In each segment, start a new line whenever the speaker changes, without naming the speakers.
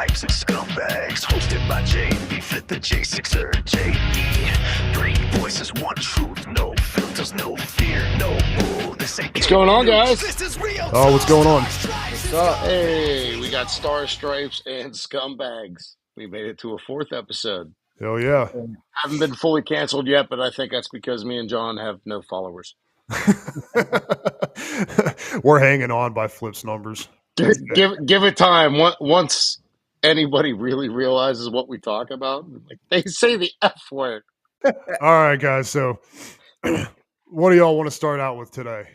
Housewives and scumbags, hosted by Jamie, fit the J6er, JD. Three voices, one truth, no filters, no fear, no bull. This ain't
What's going on, guys?
This is real.
Oh, what's going on?
What's up? Hey, we got Star Stripes and Scumbags. We made it to a fourth episode.
Hell yeah.
Haven't been fully canceled yet, but I think that's because me and John have no followers.
We're hanging on by Flip's numbers.
Give it time. Once anybody really realizes what we talk about, like they say the F word.
All right, guys. So, what do y'all want to start out with today?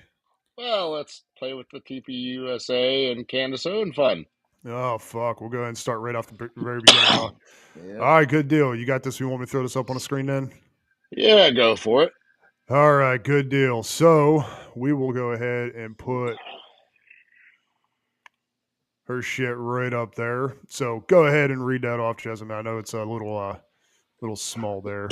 Well, let's play with the TPUSA and Candace Owens fun.
Oh, fuck. We'll go ahead and start right off the very beginning.
Yeah.
All right, good deal. You got this? You want me to throw this up on the screen then?
Yeah, go for it.
All right, good deal. So, we will go ahead and put her shit right up there. So, go ahead and read that off, Jasmine. I know it's a little small there.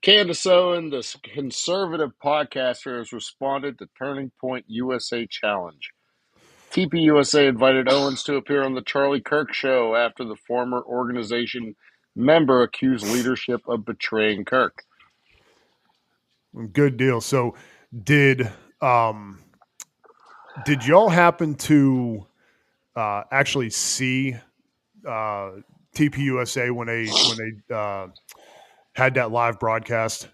Candace Owens, the conservative podcaster, has responded to Turning Point USA Challenge. TPUSA invited Owens to appear on the Charlie Kirk show after the former organization member accused leadership of betraying Kirk.
Good deal. So, did y'all happen to actually see TPUSA when they had that live broadcast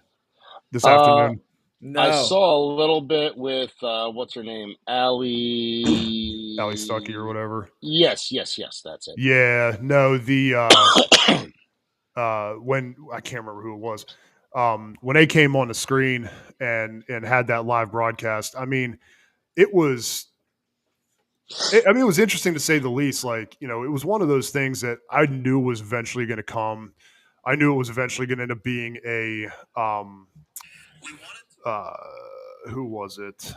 this afternoon?
No.
I saw a little bit with what's her name, Allie
Stuckey or whatever.
Yes, that's it.
Yeah, no, the when I can't remember who it was. When they came on the screen and had that live broadcast, I mean, it was interesting to say the least. Like, you know, it was one of those things that I knew was eventually going to come. I knew it was eventually going to end up being a who was it?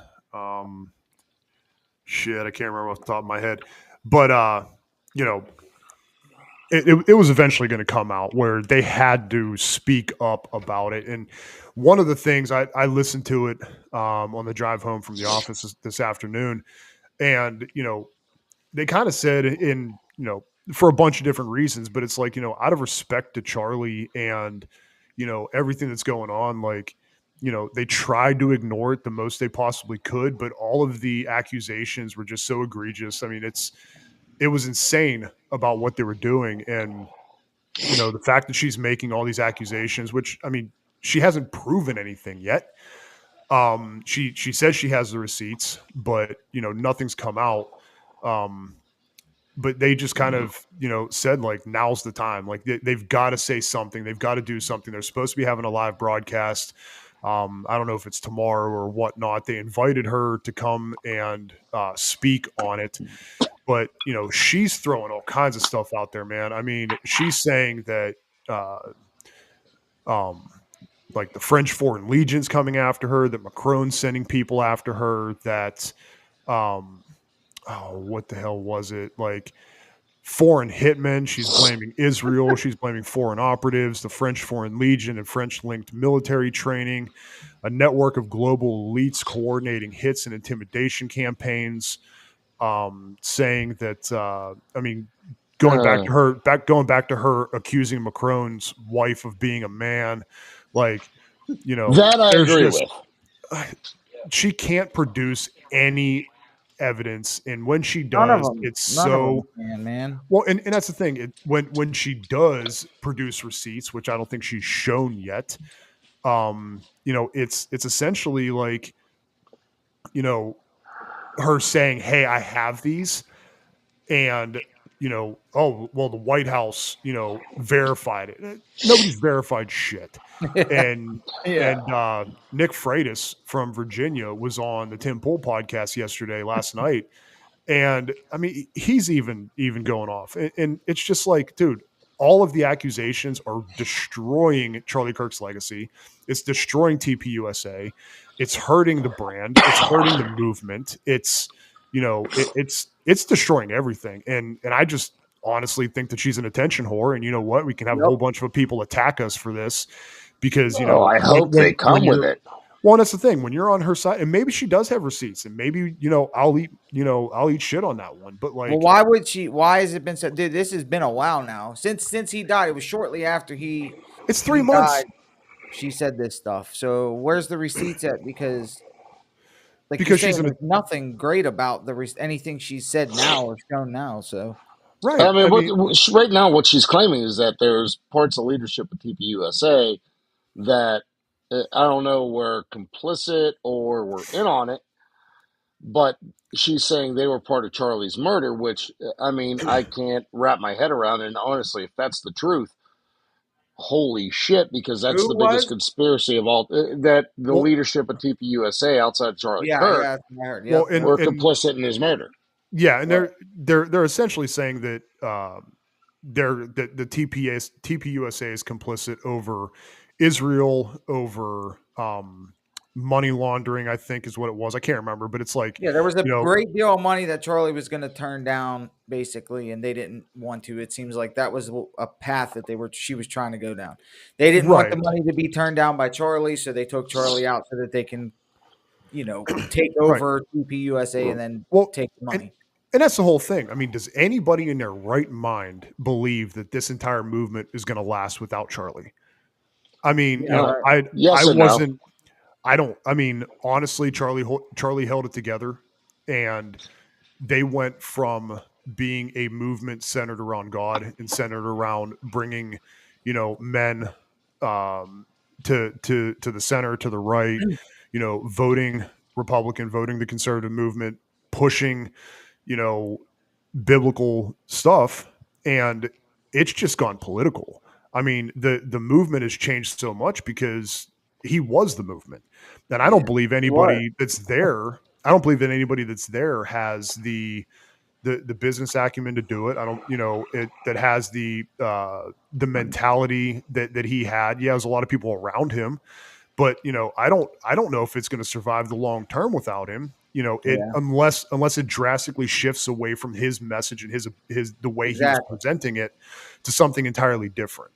Shit, I can't remember off the top of my head. But you know, it was eventually going to come out where they had to speak up about it. And one of the things I listened to it on the drive home from the office this afternoon, and you know, they kind of said in, you know, for a bunch of different reasons, but it's like, you know, out of respect to Charlie and, you know, everything that's going on, like, you know, they tried to ignore it the most they possibly could, but all of the accusations were just so egregious. I mean, it was insane about what they were doing. And, you know, the fact that she's making all these accusations, which, I mean, she hasn't proven anything yet. She says she has the receipts, but, you know, nothing's come out. But they just kind of, you know, said like, now's the time. Like they've got to say something. They've got to do something. They're supposed to be having a live broadcast. I don't know if it's tomorrow or whatnot. They invited her to come and speak on it. But, you know, she's throwing all kinds of stuff out there, man. I mean, she's saying that like the French Foreign Legion's coming after her, that Macron's sending people after her, that what the hell was it? Like foreign hitmen. She's blaming Israel. She's blaming foreign operatives, the French Foreign Legion and French-linked military training, a network of global elites coordinating hits and intimidation campaigns, saying that, I mean, going back to her accusing Macron's wife of being a man, like, you know,
that I agree with.
She can't produce any evidence, and when she does, it's so
man.
Well, and that's the thing. When she does produce receipts, which I don't think she's shown yet, you know, it's essentially like, you know, her saying, "Hey, I have these," and, you know, oh well, the White House, you know, verified it. Nobody's verified shit. And Nick Freitas from Virginia was on the Tim Pool podcast last night, and I mean, he's even going off, and it's just like, dude, all of the accusations are destroying Charlie Kirk's legacy. It's destroying TPUSA. It's hurting the brand. It's hurting the movement. It's, you know, it's destroying everything. And I just honestly think that she's an attention whore. And you know what? We can have a whole bunch of people attack us for this because, you know,
I hope they come with it.
Well, and that's the thing. When you're on her side, and maybe she does have receipts, and maybe I'll eat shit on that one. But
Well,
like,
why would she? Why has it been so? Dude, this has been a while now since he died. It was shortly after
it's
he
3 months
died. She said this stuff. So where's the receipts at? Because like you're
because
saying,
she's in a
there's nothing great about anything she's said now or shown now. So
right.
I mean,
I mean,
right now, what she's claiming is that there's parts of leadership at TPUSA that I don't know were complicit or were in on it, but she's saying they were part of Charlie's murder, which I mean, I can't wrap my head around. And honestly, if that's the truth, holy shit, because that's
who
the biggest
was?
conspiracy of all that the
well,
leadership of TPUSA outside Charlie
Yeah,
Kirk
yeah, that's what I heard.
well,
Yep, yep.
and
were
and
complicit in his murder.
yeah, and
Right.
they're essentially saying that the TPUSA is complicit over Israel, over money laundering. I think is what it was. I can't remember, but it's like,
Yeah, there was a
you know,
great deal of money that Charlie was going to turn down, basically, and they didn't want to. It seems like that was a path that she was trying to go down. They didn't want the
right,
money to be turned down by Charlie, so they took Charlie out so that they can, take
right.
over TPUSA and then
Well,
take the
and
money.
and that's the whole thing. I mean, does anybody in their right mind believe that this entire movement is going to last without Charlie? I mean,
Yeah, right.
I
Yes and no.
wasn't. I don't. I mean, honestly, Charlie held it together, and they went from being a movement centered around God and centered around bringing, men to the center, to the right, voting Republican, voting the conservative movement, pushing, you know, biblical stuff, and it's just gone political. I mean, the movement has changed so much because he was the movement. And I
Yeah,
don't believe
he was.
anybody that's there, I don't believe that anybody that's there has the business acumen to do it. I don't, that has the mentality that he had. Yeah, there's a lot of people around him, but I don't know if it's going to survive the long term without him. It
Yeah,
unless it drastically shifts away from his message and his the way he was
exactly.
presenting it to something entirely different.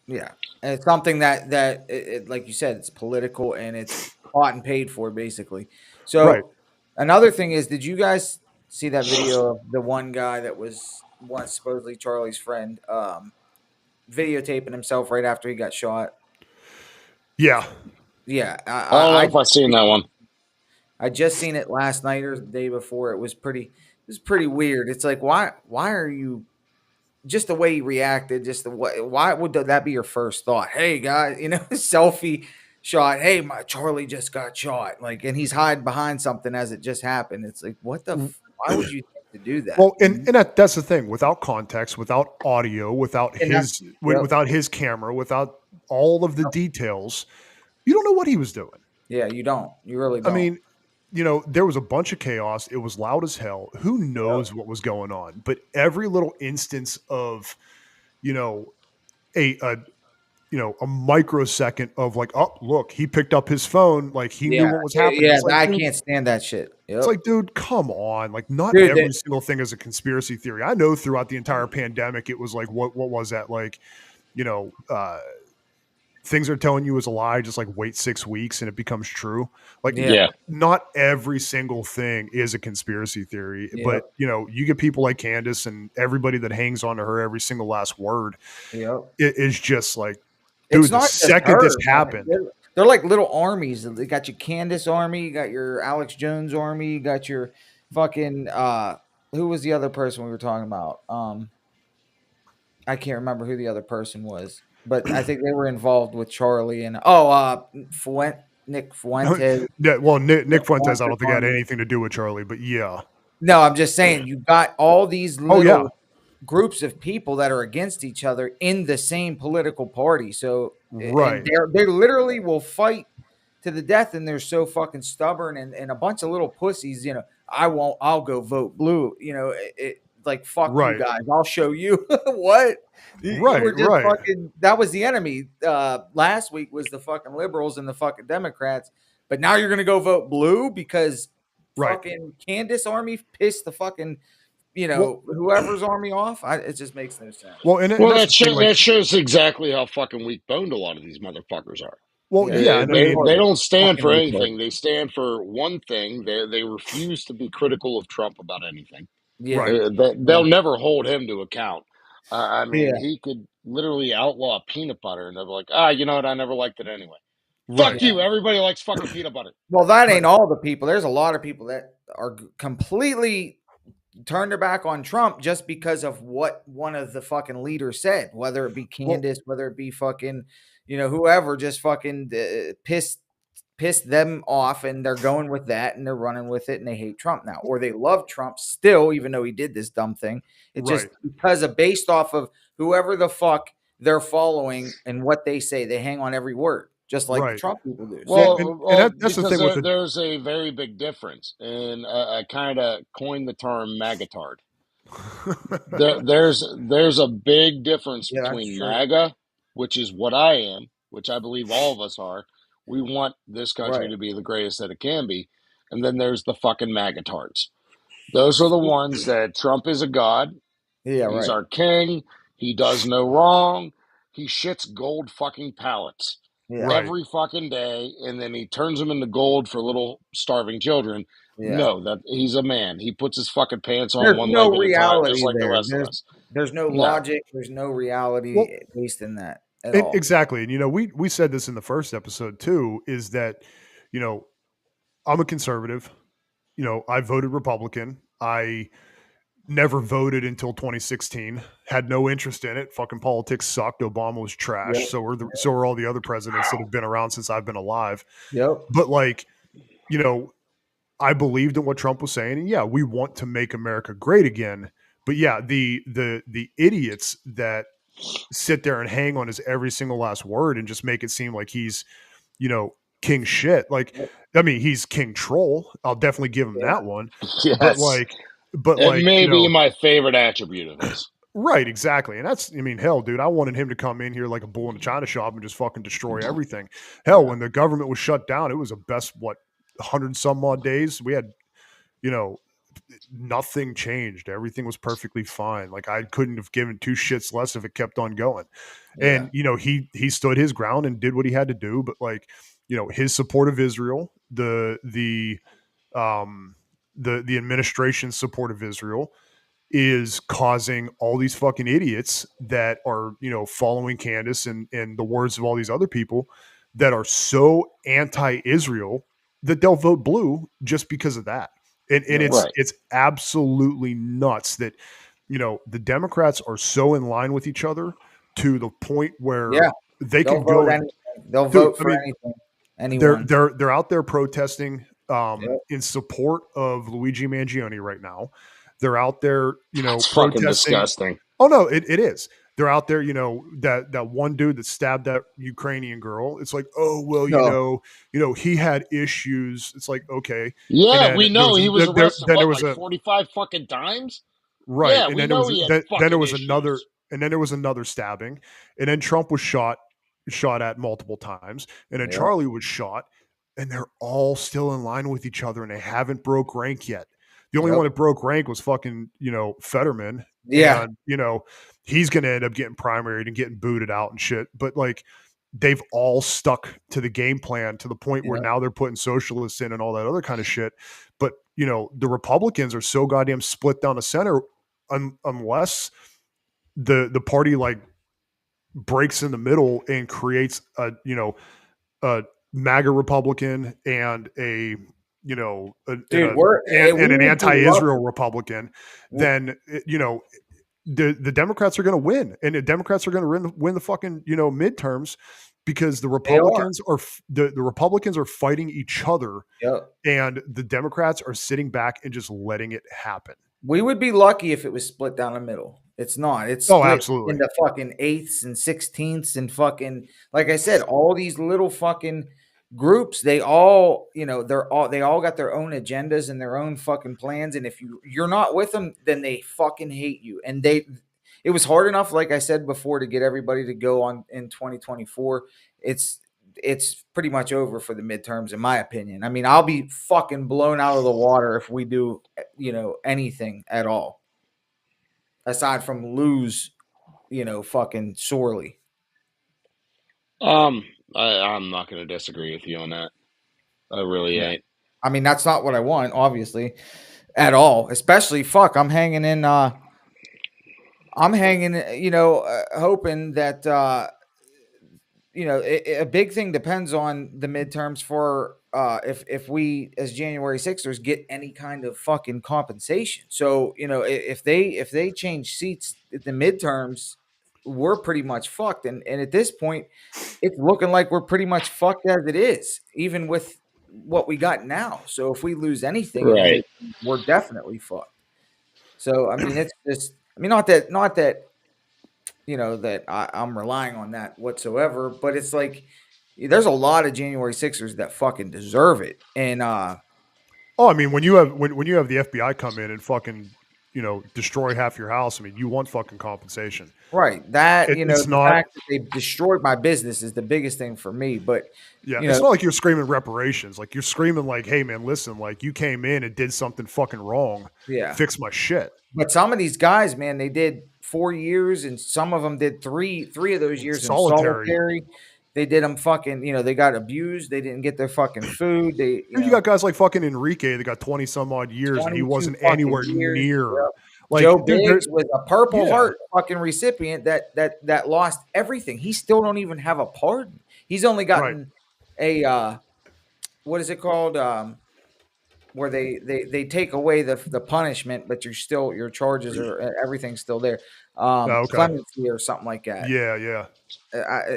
Yeah, and it's something that like you said, it's political and it's bought and paid for, basically.
Right.
So another thing is, did you guys see that video of the one guy that was once supposedly Charlie's friend, videotaping himself right after he got shot?
Yeah.
Yeah,
I don't know if I've seen that one.
I just seen it last night or the day before. It was pretty weird. It's like, why are you, just the way he reacted, just the way, why would that be your first thought? Hey guys, selfie shot. Hey, my Charlie just got shot. Like, and he's hiding behind something as it just happened. It's like, why would you think to do that?
Well, and that's the thing. Without context, without audio, without
And that's, yep,
without his camera, without all of the details, you don't know what he was doing.
yeah, you don't. You really
I
don't.
mean, there was a bunch of chaos. It was loud as hell. Who
Yep.
knows what was going on? But every little instance of, you know, a a microsecond of like, oh, look, he picked up his phone, like he knew
Yeah,
what was happening.
yeah.
It's like,
I
dude,
can't stand that shit.
it's
Yep.
like, dude, come on. Like, not
Dude,
every single thing is a conspiracy theory. I know throughout the entire pandemic, it was like, what was that? Like, you know, things are telling you is a lie, just like wait 6 weeks and it becomes true. Like,
yeah,
Yeah.
not every single thing is a conspiracy theory,
yep,
but you get people like Candace and everybody that hangs on to her every single last word.
yep.
It is just like,
It's
dude, the
not just
second this
her, man.
happened,
They're like little armies. They got your Candace army, you got your Alex Jones army, you got your fucking who was the other person we were talking about? I can't remember who the other person was, but I think they were involved with Charlie and Nick Fuentes.
yeah, well, Nick
Nick
Fuentes, I
Fuentes
don't think had
army.
anything to do with Charlie, but yeah.
No, I'm just saying you got all these
Oh yeah.
little groups of people that are against each other in the same political party. So, and
Right.
they literally will fight to the death, and they're so fucking stubborn and a bunch of little pussies. I won't. I'll go vote blue. Like fuck you
Right.
guys. I'll show you what you were
Right.
just
Right.
fucking. That was the enemy. Last week was the fucking liberals and the fucking Democrats, but now you're gonna go vote blue because
Right.
fucking Candace army pissed the fucking
Well,
whoever's army off. It just makes no sense.
well, and
Well,
that's the thing. Like,
that shows exactly how fucking weak boned a lot of these motherfuckers are.
Well, yeah, and I
They
mean,
don't stand
Fucking
for
retarded.
anything. They stand for one thing. They refuse to be critical of Trump about anything.
Yeah.
right,
They'll never hold him to account. I mean,
Yeah.
he could literally outlaw peanut butter, and they're like, you know what? I never liked it anyway. Fuck
right,
Yeah.
you. Everybody likes fucking peanut butter.
Well, that
right,
ain't all the people. There's a lot of people that are completely turned their back on Trump just because of what one of the fucking leaders said, whether it be
well,
Candace, whether it be fucking, whoever, just fucking pissed them off, and they're going with that and they're running with it, and they hate Trump now, or they love Trump still, even though he did this dumb thing. It's just
right,
because of based off of whoever the fuck they're following and what they say, they hang on every word, just like the
right.
Trump people do.
Well,
So
and that's the
Because
thing with the
there's a very big difference, and I kind of coined the term magatard. There's a big difference
yeah, that's
between
true.
MAGA, which is what I am, which I believe all of us are. We want this country
Right.
to be the greatest that it can be, and then there's the fucking magatards. Those are the ones that Trump is a god.
Yeah.
He's
Right.
our king. He does no wrong. He shits gold fucking pallets
Yeah.
right.
every fucking day, and then he turns them into gold for little starving children.
Yeah.
No, that he's a man. He puts his fucking pants on
There's
one
no
leg at a time, just
reality
like the
there.
rest of us.
There's no
No,
logic. There's no reality
Well,
based in that at all.
exactly. And we said this in the first episode too, is that, you know, I'm a conservative. I voted Republican. I never voted until 2016. Had no interest in it. Fucking politics sucked. Obama was trash.
Yep.
So are all the other presidents that have been around since I've been alive.
Yep.
But like, you know, I believed in what Trump was saying, and yeah, we want to make America great again. But yeah, the idiots that sit there and hang on his every single last word and just make it seem like he's, you know, king shit. Like, I mean, he's king troll. I'll definitely give him
Yeah.
that one. But
yes,
like, but
it
like,
may be my favorite attribute of his.
right, exactly. And that's, I mean, hell, dude, I wanted him to come in here like a bull in a china shop and just fucking destroy everything. Hell,
Yeah.
when the government was shut down, it was the best, 100 some odd days. We had, you know, nothing changed. Everything was perfectly fine. Like I couldn't have given two shits less if it kept on going.
Yeah.
And he stood his ground and did what he had to do. But like, his support of Israel, um the administration's support of Israel is causing all these fucking idiots that are, following Candace and the words of all these other people that are so anti-Israel that they'll vote blue just because of that. And
Yep.
it's
Right.
it's absolutely nuts that the Democrats are so in line with each other to the point where
Yeah.
they
They'll
could go
vote
and
anything. They'll
dude,
vote
I
for
mean,
anything.
they're
Anyone.
they're they're out there protesting
Yep.
in support of Luigi Mangione right now. They're out there,
It's fucking
protesting.
disgusting.
Oh no, it is. They're out there, that one dude that stabbed that Ukrainian girl. It's like, oh well,
No.
he had issues. It's like, okay, and
Yeah,
then
we
there
know
was
he was arrested,
then there
what,
was
like
a
45 fucking times?
right,
Yeah,
and
we
then there
know
was
he had
then there
fucking
was another,
issues.
and then there was another stabbing, and then Trump was shot at multiple times, and then
Yep.
Charlie was shot, and they're all still in line with each other, and they haven't broke rank yet. The only one
Yep.
that broke rank was fucking Fetterman,
Yeah.
and he's going to end up getting primaried and getting booted out and shit. But like they've all stuck to the game plan to the point where
Yep.
now they're putting socialists in and all that other kind of shit. But the Republicans are so goddamn split down the center, unless the party like breaks in the middle and creates a MAGA Republican and a
Dude, we
and an
would be lucky.
anti-Israel Republican, then the Democrats are going to win, and the Democrats are going to win the fucking midterms because the
They are.
Republicans are the Republicans are fighting each other,
Yep.
and the Democrats are sitting back and just letting it happen.
We would be lucky if it was split down the middle. It's not. It's
Oh,
split
absolutely.
into fucking eighths and sixteenths and fucking, like I said, all these little fucking groups. They all, they all got their own agendas and their own fucking plans. And if you're not with them, then they fucking hate you. And it was hard enough, like I said before, to get everybody to go on in 2024. It's pretty much over for the midterms, in my opinion. I mean, I'll be fucking blown out of the water if we do, anything at all, aside from lose, fucking sorely.
I'm not going to disagree with you on that. I really
Yeah.
ain't.
I mean, that's not what I want, obviously, at all. Especially, fuck, I'm hanging in. I'm hanging, hoping that a big thing depends on the midterms for if we as January 6ers get any kind of fucking compensation. So if they change seats at the midterms, we're pretty much fucked. And at this point, it's looking like we're pretty much fucked as it is, even with what we got now. So if we lose anything in the
Right.
midterms, we're definitely fucked. So I mean, it's just not that that I'm relying on that whatsoever. But it's like there's a lot of January Sixers that fucking deserve it. And
Oh, I mean, when you have when you have the FBI come in and fucking destroy half your house, I mean, you want fucking compensation.
right, that
It's
the
not.
fact that they destroyed my business is the biggest thing for me. But
Yeah,
you know,
it's not like you're screaming reparations. Like you're screaming like, "Hey, man, listen! Like you came in and did something fucking wrong.
yeah.
Fix my shit."
But some of these guys, man, they did 4 years, and some of them did three of those years in
Solitary.
solitary. They did them fucking, they got abused. They didn't get their fucking food. They,
Dude, you got guys like fucking Enrique that got 20 some odd years and he
22
wasn't
fucking
anywhere
years.
near.
Yep.
Like,
Joe
dude,
Biggs was a Purple
yeah,
Heart fucking recipient that lost everything. He still don't even have a pardon. He's only
right.
gotten a what is it called? Where they take away the punishment, but your charges are everything's still there.
Oh, okay.
Clemency or something like that.
Yeah, yeah.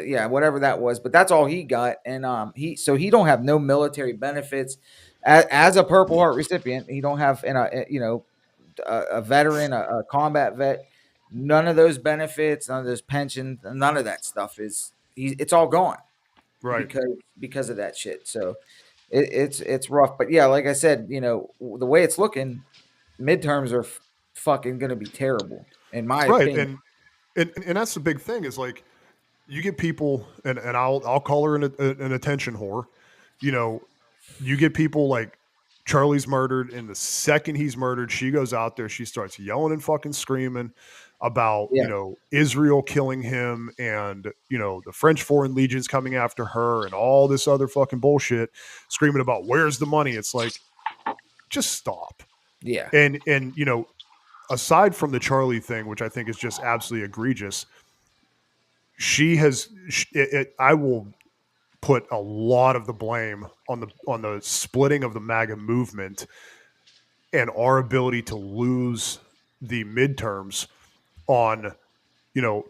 Yeah, whatever that was, but that's all he got, and he don't have no military benefits as a Purple Heart recipient. He don't have a veteran, a combat vet, none of those benefits, none of those pensions, none of that stuff it's all gone
Right.
because of that shit. So it's rough, but yeah, like I said, the way it's looking, midterms are fucking gonna be terrible in my
Right.
opinion.
And that's the big thing is like you get people and I'll call her an attention whore. You get people like Charlie's murdered, and the second he's murdered, she goes out there, she starts yelling and fucking screaming about,
Yeah,
Israel killing him and, the French Foreign Legion's coming after her and all this other fucking bullshit, screaming about where's the money. It's like, just stop.
yeah,
And aside from the Charlie thing, which I think is just absolutely egregious, I will put a lot of the blame on the splitting of the MAGA movement and our ability to lose the midterms on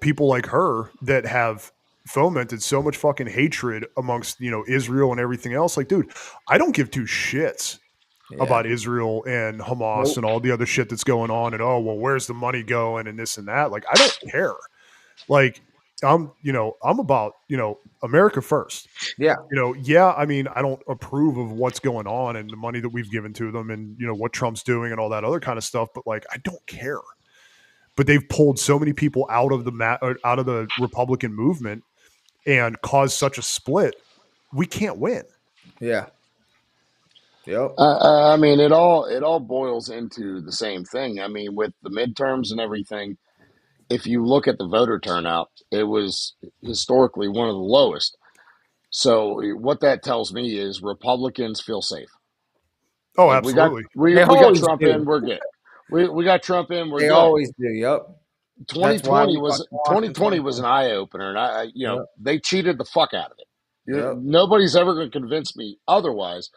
people like her that have fomented so much fucking hatred amongst Israel and everything else. Like, dude, I don't give two shits about Israel and Hamas
Nope.
and all the other shit that's going on, and oh well, where's the money going and this and that. Like, I don't care. Like, I'm about America first.
yeah,
I mean, I don't approve of what's going on and the money that we've given to them and, what Trump's doing and all that other kind of stuff. But like, I don't care. But they've pulled so many people out of the Republican movement and caused such a split. We can't win.
yeah, yep,
I mean, it all boils into the same thing. I mean, with the midterms and everything, if you look at the voter turnout, it was historically one of the lowest. So what that tells me is Republicans feel safe.
Oh,
Like
absolutely.
they
we got
always
Trump in,
do.
we're good. We got Trump in, we're
They
good.
always do. Yep. That's why
2020
we
was
fucking lost in
2020 was
2020.
an eye opener, and
Yep.
they cheated the fuck out of it.
Yep.
Nobody's ever going to convince me otherwise.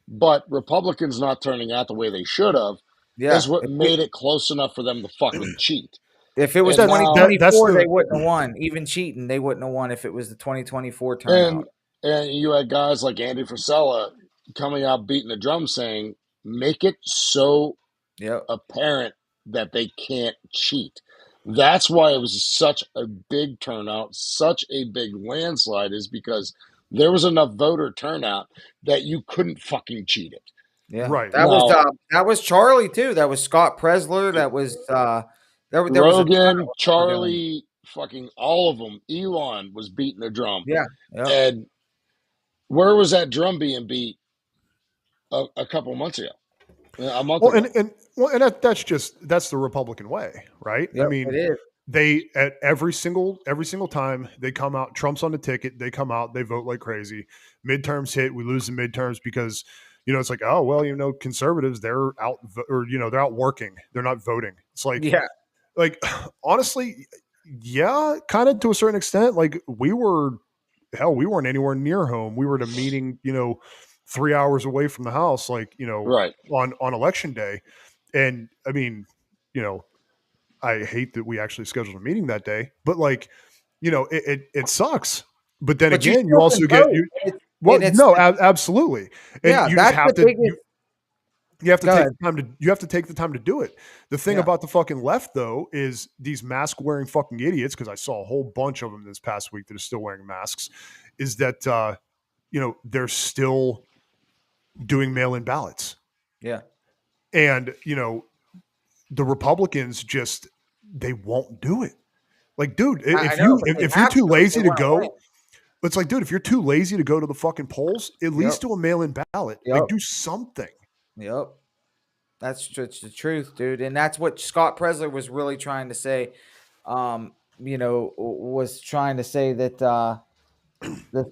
But Republicans not turning out the way they should have is
Yeah.
what made it close enough for them to fucking cheat.
If it was
And now,
That's
2024,
the
they wouldn't have won. Even cheating, they wouldn't have won if it was the 2024
and
turnout.
and you had guys like Andy Frisella coming out beating the drum saying, "Make it so
Yep.
apparent that they can't cheat." That's why it was such a big turnout, such a big landslide, is because there was enough voter turnout that you couldn't fucking cheat it.
Yeah.
right.
That was Charlie too. That was Scott Presler. That was there was a ton
Rogan,
of them were doing.
Charlie, fucking all of them. Elon was beating the drum.
Yeah. Yep.
And where was that drum being beat a couple months ago? A month
Well,
ago.
and that's the Republican way, right? I
Yep.
mean,
It is.
they at every single time they come out, Trump's on the ticket, they come out, they vote like crazy. Midterms hit, we lose the midterms because it's like, oh well, conservatives, they're out, or they're out working, they're not voting. It's
Yeah.
like honestly, yeah, kind of to a certain extent. Like we weren't anywhere near home. We were at a meeting, 3 hours away from the house, like
Right.
on election day. And I mean, you know, I hate that we actually scheduled a meeting that day, but like, it sucks. But then
But you
again, you
still can
also get
vote.
you.
And
Well,
it's
no, absolutely, and
yeah,
you just
that's
have
the
to
biggest.
you have to
Go
take
ahead.
the time to take the time to do it. The thing
Yeah.
about the fucking left though is these mask wearing fucking idiots, because I saw a whole bunch of them this past week that are still wearing masks, is that they're still doing mail-in ballots.
Yeah.
And the Republicans just, they won't do it. Like, dude,
I know, but they
if you're
have
too
to if they
lazy to
want to win.
go, it's like, dude, if you're too lazy to go to the fucking polls, at least
Yep.
do a mail-in ballot.
Yep.
Like, do something.
Yep. That's the truth, dude. And that's what Scott Presler was really trying to say. Was trying to say that the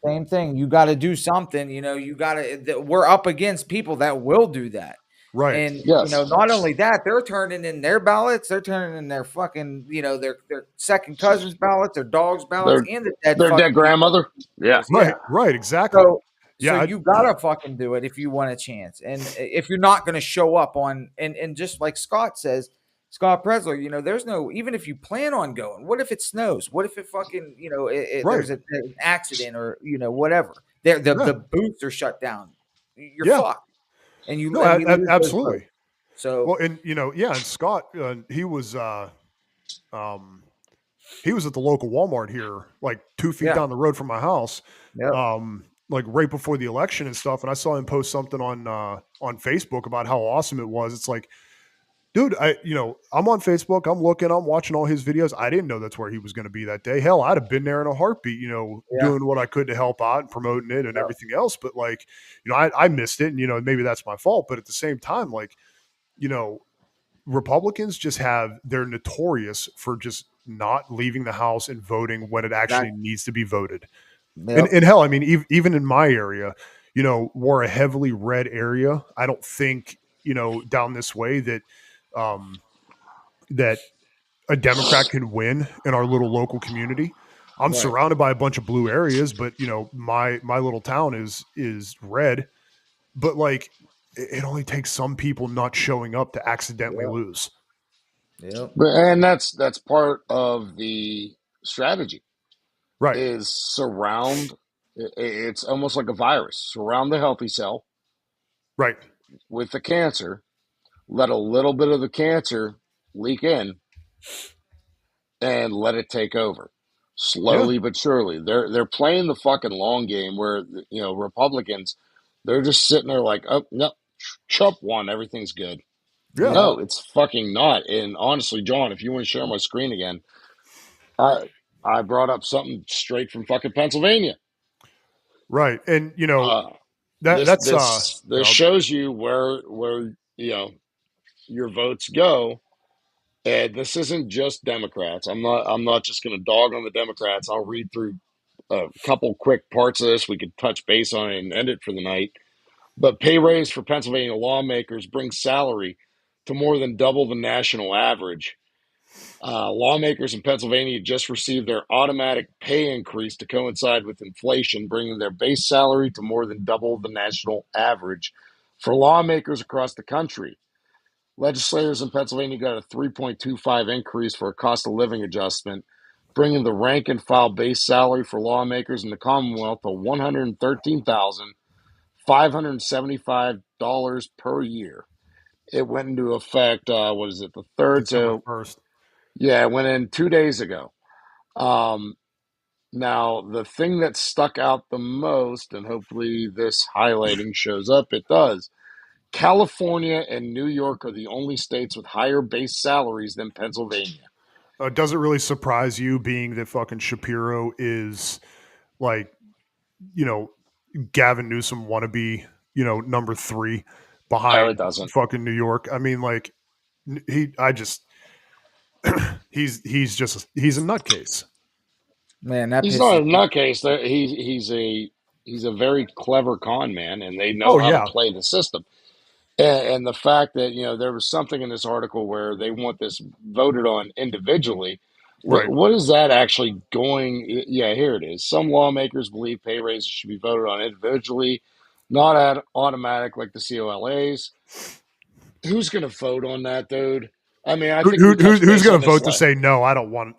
same thing. You got to do something. You got to. We're up against people that will do that.
Right.
And
Yes.
not only that, they're turning in their ballots. They're turning in their fucking, their second cousins' ballots, their dogs' ballots,
Their
and the dead
their dead
fucking
grandmother. Yeah.
people's. Yeah.
Right. Exactly.
So
Yeah.
you gotta fucking do it if you want a chance. And if you're not gonna show up on and just like Scott says, Scott Presler, there's no, even if you plan on going, what if it snows? What if it fucking,
Right.
there's an accident or whatever. The
Yeah.
booths are shut down. You're
Yeah.
fucked. And
No,
we lose those
absolutely.
votes. So
Well, and yeah, and Scott, he was at the local Walmart here, like 2 feet
yeah.
down the road from my house,
Yep.
like right before the election and stuff. And I saw him post something on Facebook about how awesome it was. It's like, dude, I'm on Facebook, I'm looking, I'm watching all his videos. I didn't know that's where he was going to be that day. Hell, I'd have been there in a heartbeat,
Yeah.
doing what I could to help out and promoting it and
Yep.
everything else. But like, I missed it, and maybe that's my fault. But at the same time, like, Republicans they're notorious for just not leaving the house and voting when it actually needs to be voted.
Yep.
And hell, I mean, even in my area, we're a heavily red area. I don't think, down this way that that a Democrat can win in our little local community. I'm
Right.
surrounded by a bunch of blue areas, but my little town is red. But like, it only takes some people not showing up to accidentally
Yep.
lose.
Yep.
And that's part of the strategy
Right.
is surround. It's almost like a virus. Surround the healthy cell
Right.
with the cancer. Let a little bit of the cancer leak in, and let it take over slowly but surely. They're playing the fucking long game where Republicans, they're just sitting there like, oh no, Trump won, everything's good.
Yeah.
No, it's fucking not. And honestly, John, if you want to share my screen again, I brought up something straight from fucking Pennsylvania.
Right. And
This
that's
this this shows you where your votes go. And this isn't just Democrats. I'm not just going to dog on the Democrats. I'll read through a couple quick parts of this. We could touch base on it and end it for the night. But pay raise for Pennsylvania lawmakers brings salary to more than double the national average. Lawmakers in Pennsylvania just received their automatic pay increase to coincide with inflation, bringing their base salary to more than double the national average for lawmakers across the country. Legislators in Pennsylvania got a 3.25 increase for a cost of living adjustment, bringing the rank and file base salary for lawmakers in the Commonwealth to $113,575 per year. It went into effect, what is it, the 3rd?
December
So,
1st.
yeah, it went in 2 days ago. Now, the thing that stuck out the most, and hopefully this highlighting shows up, it does. California and New York are the only states with higher base salaries than Pennsylvania.
Does it really surprise you, being that fucking Shapiro is like, Gavin Newsom wannabe, number 3
No,
behind
it doesn't.
fucking New York? I mean, like, he's a nutcase.
Man, that
He's not a
pisses me.
nutcase. He's a very clever con man, and they know
Oh
how to
yeah,
play the system. And the fact that there was something in this article where they want this voted on individually.
right.
What is that actually going? Yeah, here it is. Some lawmakers believe pay raises should be voted on individually, not automatic like the COLAs. Who's going to vote on that, dude? I mean, I think we touched
Who's
base
going
on
to
this.
vote to say no? I don't want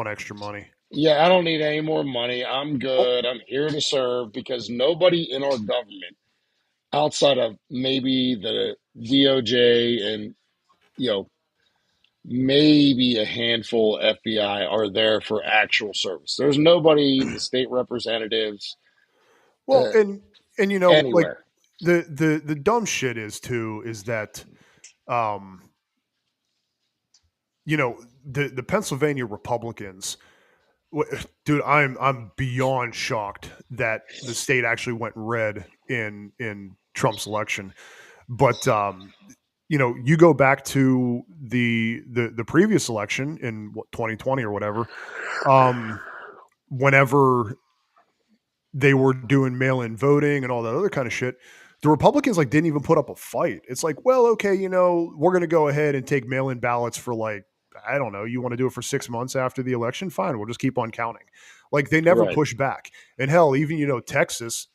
extra money.
Yeah, I don't need any more money. I'm
Well,
good. I'm here to serve because nobody in our government, outside of maybe the DOJ and you know maybe a handful FBI, are there for actual service. There's nobody, the state representatives,
well,
uh,
and like
anywhere.
the dumb shit is that um the Pennsylvania Republicans, dude, I'm beyond shocked that the state actually went red in Trump's election. But you go back to the previous election in 2020 or whatever, whenever they were doing mail-in voting and all that other kind of shit, the Republicans like didn't even put up a fight. It's like, well, okay, we're going to go ahead and take mail-in ballots for like, I don't know, you want to do it for 6 months after the election? Fine, we'll just keep on counting. Like they never
Right.
push back. And hell, even Texas,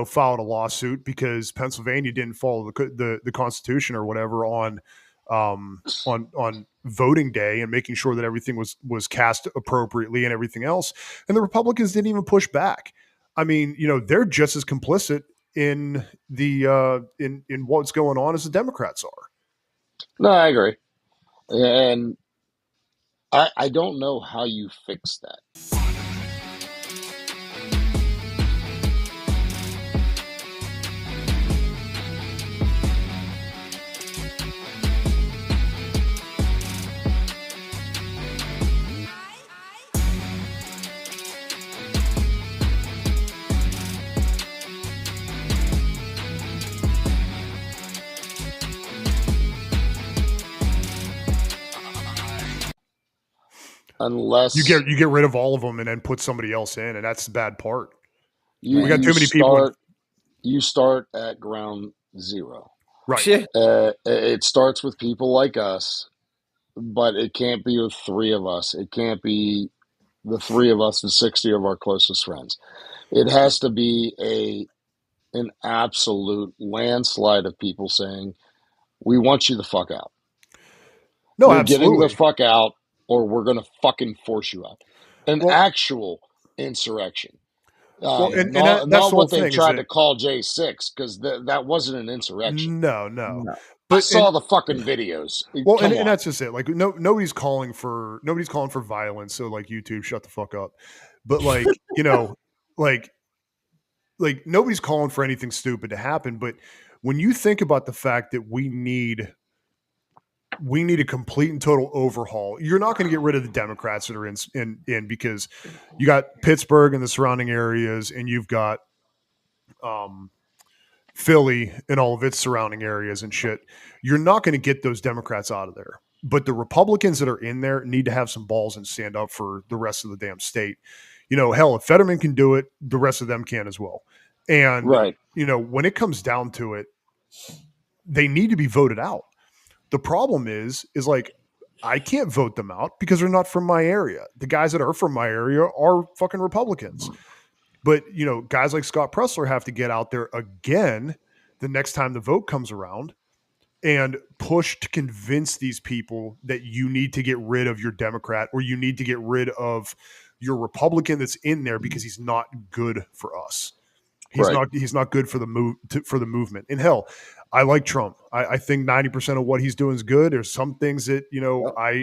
filed a lawsuit because Pennsylvania didn't follow the Constitution or whatever on voting day and making sure that everything was cast appropriately and everything else. And the Republicans didn't even push back. I mean, they're just as complicit in in what's going on as the Democrats are.
No, I agree. And I don't know how you fix that.
You
Unless
get rid of all of them and then put somebody else in, and that's the bad part.
you,
We got
you
too many people in.
start at ground zero.
Right.
Shit.
It starts with people like us, but it can't be with three of us. It can't be the three of us and 60 of our closest friends. It has to be an absolute landslide of people saying, we want you the fuck out.
No,
You're getting the
absolutely.
fuck out, or we're going to fucking force you out. An
Well,
actual insurrection.
and that's
Not
the whole
what they've
thing is
tried
that
to call J6, because that wasn't an insurrection.
no,
No.
I
but
saw the fucking videos.
well,
Come
and
on.
that's just it. Like nobody's calling for violence. So like YouTube, shut the fuck up. But like like nobody's calling for anything stupid to happen. But when you think about the fact that we need a complete and total overhaul, you're not going to get rid of the Democrats that are in because you got Pittsburgh and the surrounding areas, and you've got um, Philly and all of its surrounding areas and shit. You're not going to get those Democrats out of there. But the Republicans that are in there need to have some balls and stand up for the rest of the damn state. Hell, if Fetterman can do it, the rest of them can as well. And,
Right.
when it comes down to it, they need to be voted out. The problem is like, I can't vote them out because they're not from my area. The guys that are from my area are fucking Republicans. But, guys like Scott Pressler have to get out there again the next time the vote comes around and push to convince these people that you need to get rid of your Democrat or you need to get rid of your Republican that's in there because he's not good for us. He's not good for the movement. And hell, I like Trump. I think 90% of what he's doing is good. There's some things that,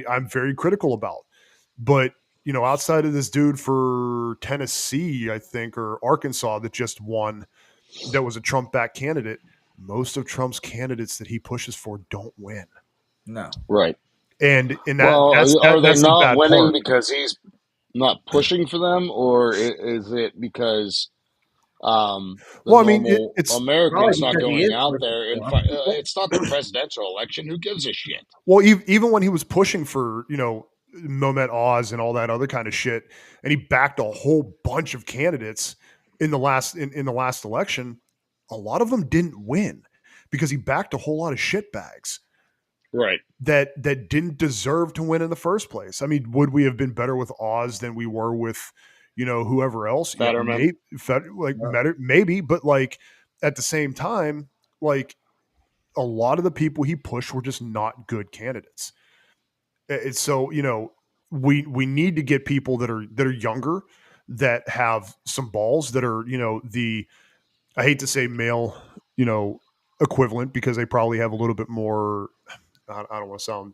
I'm very critical about. But, outside of this dude for Tennessee, I think, or Arkansas that just won, that was a Trump-backed candidate, most of Trump's candidates that he pushes for don't win.
No.
Right.
And
Well,
that's
are they
the
not
bad
winning
part.
because he's not pushing for them, or is it because the
Well, I mean,
normal
it's
American's
Probably
not
because he
going
is
out
pushing
there and
for
well,
it's not the presidential election. Who gives a shit?
well, even when he was pushing for, Mehmet Oz and all that other kind of shit, and he backed a whole bunch of candidates in the last in the last election. A lot of them didn't win because he backed a whole lot of shitbags
Right.
that didn't deserve to win in the first place. I mean, would we have been better with Oz than we were with, whoever else? Yeah,
Fetterman.
maybe, but like at the same time, like a lot of the people he pushed were just not good candidates. It's so, we need to get people that are younger, that have some balls, that are, the I hate to say male, equivalent, because they probably have a little bit more. I don't want to sound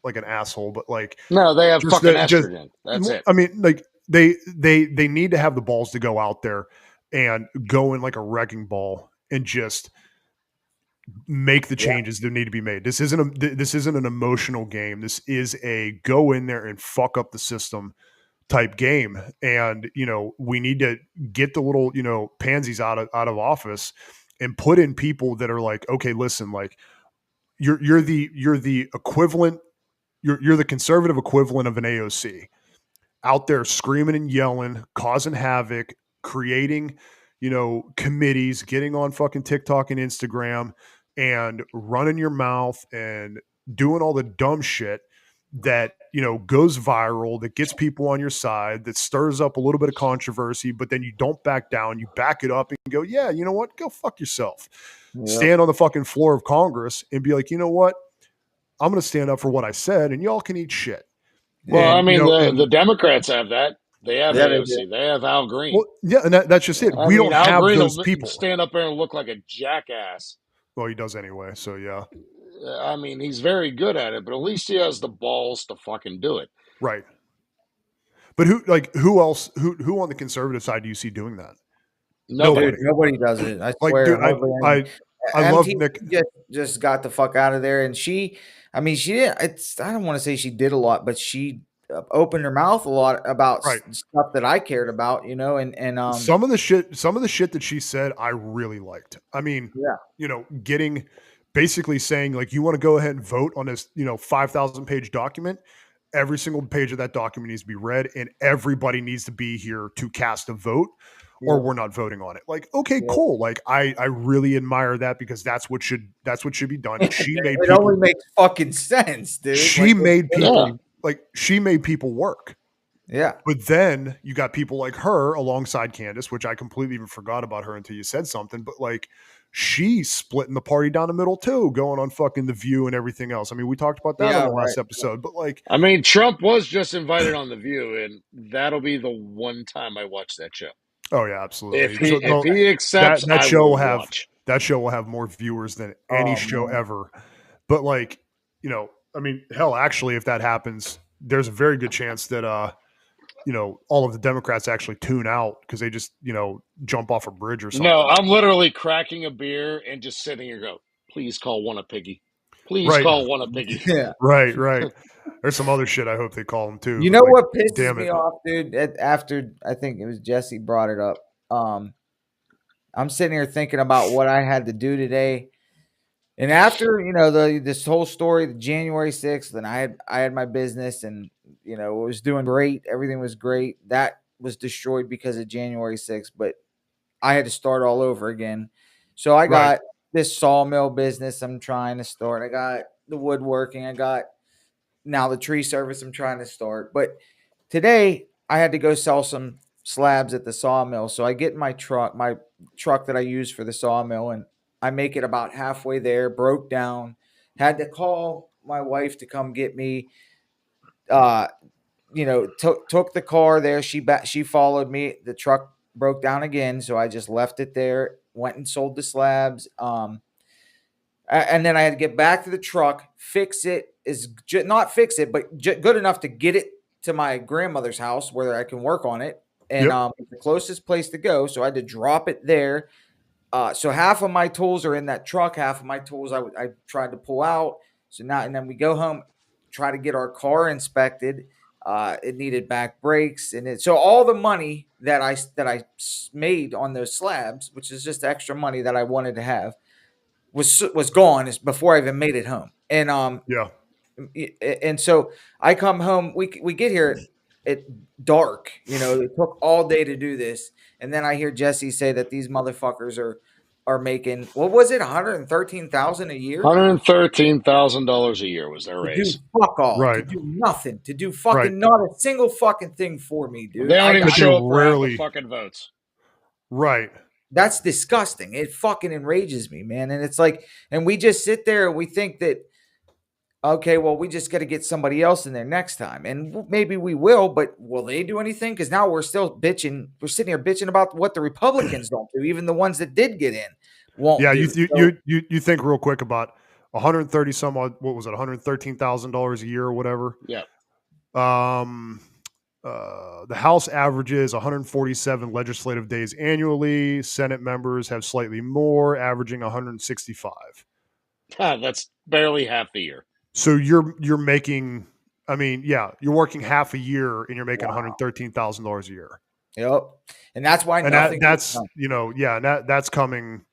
like an asshole, but like
No, they have
just
fucking
that, just
estrogen. That's it.
I mean, like they need to have the balls to go out there and go in like a wrecking ball and just make the changes that need to be made. This isn't an emotional game. This is a go in there and fuck up the system type game. And we need to get the little pansies out of office and put in people that are like, okay, listen, like you're the equivalent, you're the conservative equivalent of an AOC, out there screaming and yelling, causing havoc, creating, committees, getting on fucking TikTok and Instagram and running your mouth and doing all the dumb shit that, goes viral, that gets people on your side, that stirs up a little bit of controversy, but then you don't back down, you back it up and go, yeah, you know what? Go fuck yourself.
Yep.
Stand on the fucking floor of Congress and be like, you know what? I'm going to stand up for what I said and y'all can eat shit.
Well,
And,
I mean, the Democrats have that. They have
Yeah, they
AOC. They have Al Green.
well, yeah, and that's just it.
I
We
mean,
don't
Al
have
Green
those
will
people.
stand up there and look like a jackass.
Well, he does anyway, so yeah.
I mean, he's very good at it, but at least he has the balls to fucking do it.
Right. But who else who on the conservative side do you see doing that?
Nobody.
Dude, nobody does it. I
Like,
swear.
dude,
hardly any.
I love
MT
Nick.
just got the fuck out of there, and she didn't. I don't want to say she did a lot, but she opened her mouth a lot about
Right.
stuff that I cared about, and
Some of the shit that she said I really liked. I mean,
yeah,
getting basically saying like, you want to go ahead and vote on this, 5,000 page document. Every single page of that document needs to be read and everybody needs to be here to cast a vote or we're not voting on it. Like, okay, cool. Like I really admire that because that's what should be done. And she made
it only makes fucking sense, dude.
She made people
Yeah.
she made people work.
Yeah.
But then you got people like her alongside Candace, which I completely even forgot about her until you said something. But like, she's splitting the party down the middle too, going on fucking The View and everything else. I mean, we talked about that on the last episode, but like,
I mean, Trump was just invited on The View, and that'll be the one time I watch that show.
oh yeah, absolutely.
If he accepts,
that
I
show
will
will have
watch.
that show will have more viewers than any show ever. But like, I mean, hell, actually, if that happens, there's a very good chance that all of the Democrats actually tune out because they just, jump off a bridge or something.
No, I'm literally cracking a beer and just sitting here go, please call one a piggy. Please call one a piggy.
Yeah.
Right. There's some other shit I hope they call them too.
You know
like,
what pisses
damn
me
it.
off, dude? After I think it was Jesse brought it up. I'm sitting here thinking about what I had to do today. And after, this whole story, the January 6th, and I had my business and, it was doing great. Everything was great. That was destroyed because of January 6th, but I had to start all over again. So I got this sawmill business I'm trying to start. I got the woodworking. I got now the tree service I'm trying to start. But today I had to go sell some slabs at the sawmill. So I get in my truck that I use for the sawmill, and I make it about halfway there, broke down, had to call my wife to come get me. Took the car there. She followed me. The truck broke down again, so I just left it there, went and sold the slabs. And then I had to get back to the truck, fix it, not fix it, but good enough to get it to my grandmother's house where I can work on it. And the closest place to go. So I had to drop it there. So half of my tools are in that truck. Half of my tools I tried to pull out. So now, and then we go home, try to get our car inspected. It needed back brakes, so all the money that I made on those slabs, which is just extra money that I wanted to have, was gone before I even made it home. And And so I come home. We get here at dark. It took all day to do this, and then I hear Jesse say that these motherfuckers are making, what was it, 113,000 a year
$113,000 a year was their
to do
raise.
fuck all, to
Right.
do nothing, to do
Right.
fucking not a single fucking thing for me, dude.
They don't even
But they
show up for half the
rarely-
fucking votes.
Right.
That's disgusting. It fucking enrages me, man. And it's like, and we just sit there and we think that, okay, well, we just got to get somebody else in there next time. And maybe we will, but will they do anything? Because now we're still bitching. We're sitting here bitching about what the Republicans don't do. Even the ones that did get in won't
Yeah,
do.
you think real quick about 130 some odd, what was it, $113,000 a year or whatever?
Yeah.
The House averages 147 legislative days annually. Senate members have slightly more, averaging 165.
That's barely half the year.
So you're making, I mean, yeah, you're working half a year and you're making $113,000 a year.
Yep. And that's why
And
nothing
that's, and that's coming,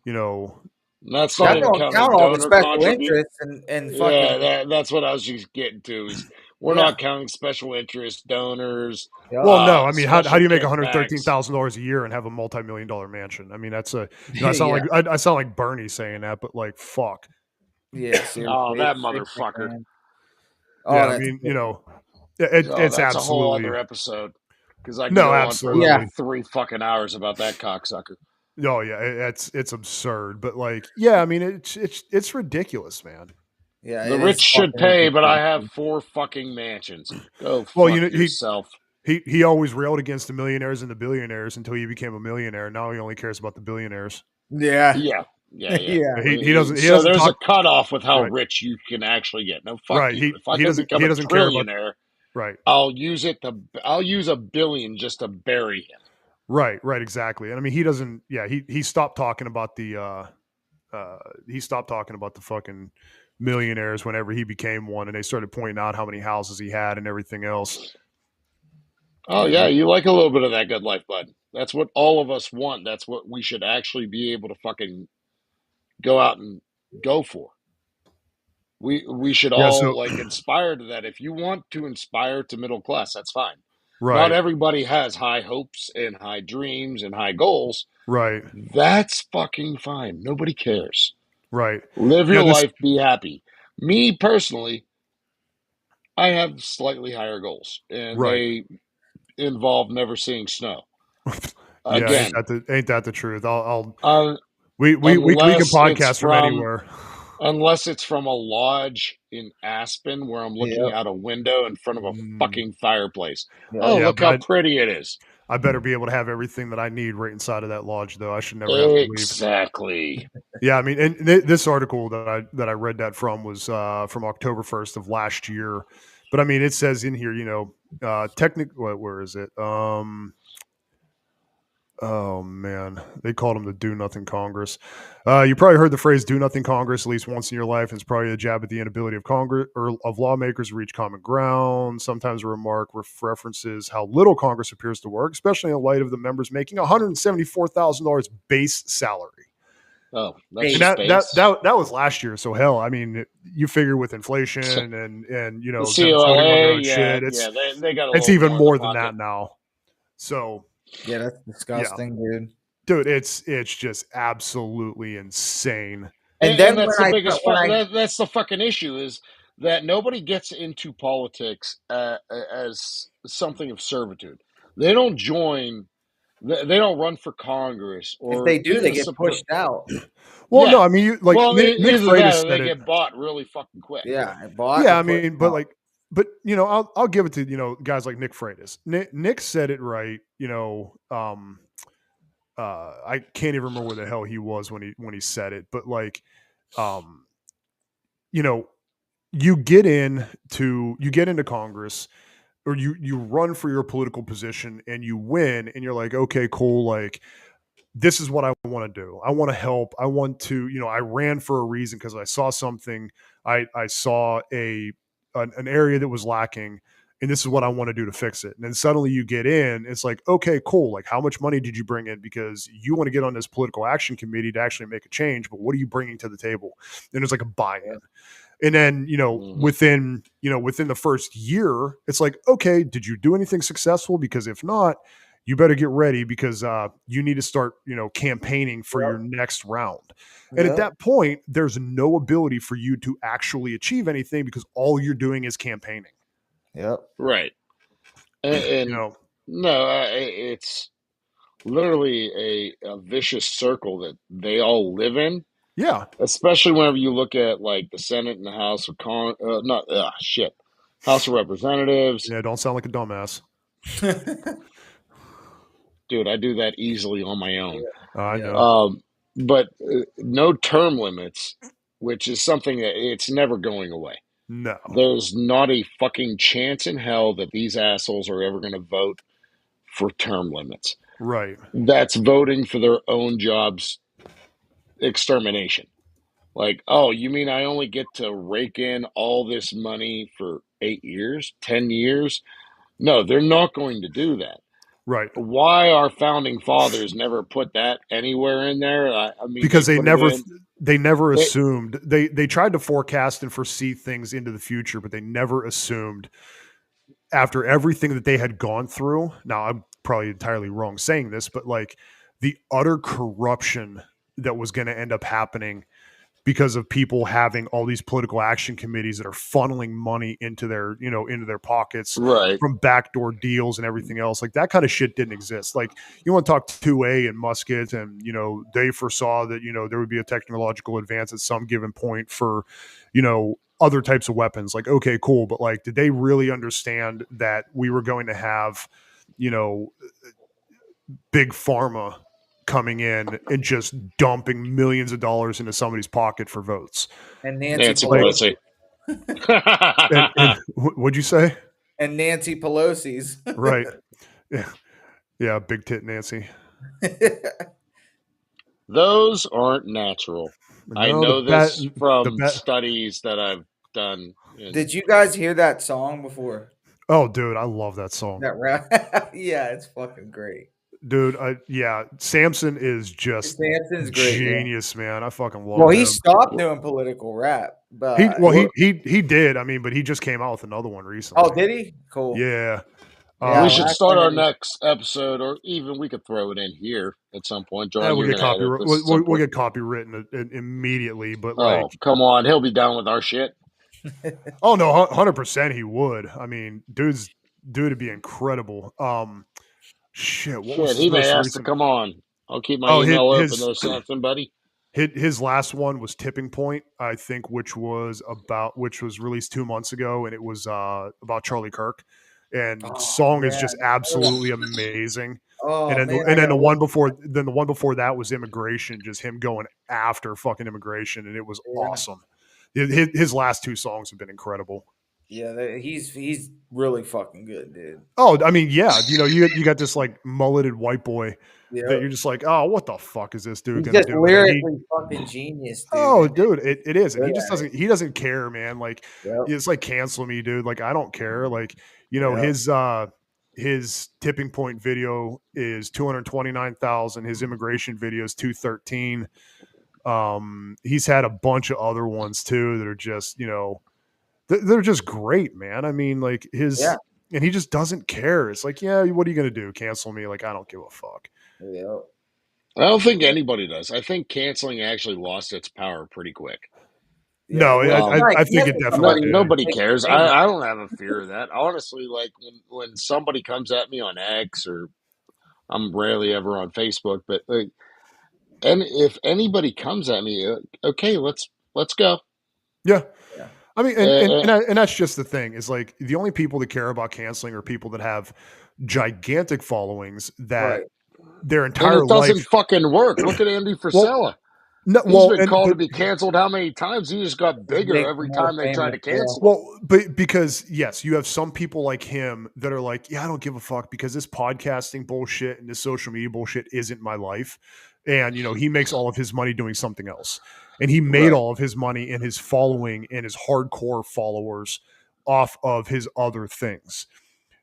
That's
that
not even
don't
counting
count all the
donor
special
contributions.
interests and fucking.
Yeah, that's what I was just getting to. Is we're not counting special interest donors.
Yep.
Well, no, I mean, how do you make
kickbacks.
$113,000 a year and have a multi-million-dollar mansion? I mean, that's I sound like Bernie saying that, but like, fuck.
Yeah. Seriously.
Oh, that motherfucker.
Man.
Yeah, I mean, it's
that's
absolutely
a whole other episode because I can
No,
go
absolutely.
on for like 3 fucking hours about that cocksucker.
Oh yeah, it's absurd, but like, yeah, I mean, it's ridiculous, man.
Yeah.
The
it
rich
is
should
fucking
pay, but I
ridiculous.
have 4 fucking mansions. Go fuck
Well,
yourself.
He always railed against the millionaires and the billionaires until he became a millionaire. Now he only cares about the billionaires.
Yeah.
Yeah.
He doesn't.
So there's
talk,
a cutoff with how
Right.
rich you can actually get. No, fuck
Right.
you. If I
He
can
doesn't.
become
He
a
doesn't care about.
trillionaire,
Right.
I'll use $1 billion just to bury him.
Right. Exactly. And I mean, he doesn't. Yeah. He stopped talking about the. He stopped talking about the fucking millionaires whenever he became one, and they started pointing out how many houses he had and everything else.
Oh yeah, you like a little bit of that good life, bud. That's what all of us want. That's what we should actually be able to fucking go out and go for. We should all like inspire to that. If you want to inspire to middle class, that's fine.
Right.
Not everybody has high hopes and high dreams and high goals.
Right.
That's fucking fine. Nobody cares.
Right.
Live your life, be happy. Me personally, I have slightly higher goals, and they involve never seeing snow. Again,
ain't that the truth? We can
unless
podcast
it's
from anywhere.
Unless it's from a lodge in Aspen where I'm looking out a window in front of a fucking fireplace.
Yeah.
Oh, look how pretty it is.
I better be able to have everything that I need right inside of that lodge, though. I should never have to leave.
Exactly.
Yeah, I mean, and this article that I read that from was from October 1st of last year. But I mean, it says in here, technically, where is it? Oh man, they called them the Do Nothing Congress. You probably heard the phrase "Do Nothing Congress" at least once in your life. It's probably a jab at the inability of Congress or of lawmakers to reach common ground. Sometimes a remark references how little Congress appears to work, especially in light of the members making $174,000 base salary.
Oh, that's
and that was last year. So hell, I mean, you figure with inflation and
the
them
COLA,
shit,
they got
it's even more than that now. So.
Yeah, that's disgusting,
dude. It's just absolutely insane.
And then that's the biggest. That's the fucking issue is that nobody gets into politics as something of servitude. They don't join. They don't run for Congress, or
if they do, they get pushed out.
Well, no, I mean, Nick Freitas
said they get bought really fucking quick.
Yeah,
I mean, but I'll give it to guys like Nick Freitas. Nick said it right. I can't even remember where the hell he was when he said it, but like, you get into Congress or you run for your political position and you win, and you're like, okay, cool, like. This is what I want to do. I want to help. I want to, I ran for a reason because I saw something. I saw an area that was lacking, and this is what I want to do to fix it. And then suddenly you get in, it's like, okay, cool. Like, how much money did you bring in? Because you want to get on this political action committee to actually make a change, but what are you bringing to the table? And there's like a buy-in. And then,
Mhm.
within the first year, it's like, okay, did you do anything successful? Because if not, you better get ready because you need to start, campaigning for your next round. And at
Yep.
that point, there's no ability for you to actually achieve anything because all you're doing is campaigning.
Yep.
Right.
You
And
know,
no, it's literally a vicious circle that they all live in.
yeah,
Especially whenever you look at like the Senate and the House of House of Representatives.
yeah. Don't sound like a dumbass.
Dude, I do that easily on my own.
I
Yeah.
know.
But no term limits, which is something that it's never going away.
No,
There's not a fucking chance in hell that these assholes are ever going to vote for term limits.
right,
That's voting for their own job's extermination. Like, oh, you mean I only get to rake in all this money for 8 years, 10 years? No, they're not going to do that.
right.
Why our founding fathers never put that anywhere in there? I mean, they
Because
put it in.
they never
They,
assumed they tried to forecast and foresee things into the future, but they never assumed after everything that they had gone through. Now, I'm probably entirely wrong saying this, but like the utter corruption that was going to end up happening because of people having all these political action committees that are funneling money into their, into their pockets
right,
from backdoor deals and everything else. Like that kind of shit didn't exist. Like you want to talk 2A and Musket and, they foresaw that, there would be a technological advance at some given point for, other types of weapons. Like, okay, cool. But like, did they really understand that we were going to have, big pharma coming in and just dumping millions of dollars into somebody's pocket for votes?
And Nancy
Nancy
Pelosi.
Pelosi.
And what'd you say?
And Nancy Pelosi's.
Right. Yeah. Big tit Nancy.
Those aren't natural. I
No,
know this
the
from
bet.
studies that I've done.
Did you guys hear that song before?
Oh, dude, I love that song.
That rap? Yeah, it's fucking great.
Dude, yeah, Samson is just
Samson's great, yeah.
genius, man. I fucking love
Well,
him.
he stopped doing political rap, but
He did. I mean, but he just came out with another one recently.
oh, did he? Cool.
Yeah.
Yeah,
We should
last
start
time
our
he-
next episode, or even we could throw it in here at some point. John,
we'll
you're
get
going to edit
copyright.
this at some
We'll
point.
get copywritten immediately. But
Oh,
like,
come on. He'll be down with our shit.
oh no, 100% he would. I mean, dude would be incredible. Shit, what was
Shit,
his
he may
most
ask to
recent?
come on. I'll keep my
Oh,
email open there, Samson, buddy.
his last one was Tipping Point, I think, which was released 2 months ago, and it was about Charlie Kirk. And
Oh,
song is
yeah.
just absolutely amazing.
Oh,
And then,
man,
and
I
then the
gotta
one before that was Immigration, just him going after fucking immigration, and it was
Yeah.
awesome. His last 2 songs have been incredible.
Yeah, he's really fucking good, dude.
Oh, I mean, yeah, you got this like mulleted white boy
Yeah,
that you're just like, oh, what the fuck is this dude
he's
gonna
just
do? And
lyrically fucking genius, dude.
oh, dude, it is, and
Good at
he doesn't care, man. Like
Yep.
it's like cancel me, dude. Like I don't care. Like his Tipping Point video is 229,000. His immigration video is 213. He's had a bunch of other ones too that are just they're just great, man. I mean, like and he just doesn't care. It's like, yeah, what are you gonna do? Cancel me? Like I don't give a fuck.
Yep.
I don't think anybody does. I think canceling actually lost its power pretty quick.
No,
well,
I think it definitely did.
Nobody cares. I don't have a fear of that. Honestly, like when somebody comes at me on X, or I'm rarely ever on Facebook, but like, and if anybody comes at me, okay, let's go.
Yeah.
Yeah.
I mean, and that's just the thing is like the only people that care about canceling are people that have gigantic followings that
Right.
their
And
entire
it doesn't
life.
fucking work. Look at Andy Frisella.
No,
He's been called to be canceled how many times? He just got bigger
Big,
every
more
time they tried to
famous, yeah.
cancel him.
Well, but because yes, you have some people like him that are like, yeah, I don't give a fuck because this podcasting bullshit and this social media bullshit isn't my life. And he makes all of his money doing something else. And he made
Right.
all of his money and his following and his hardcore followers off of his other things.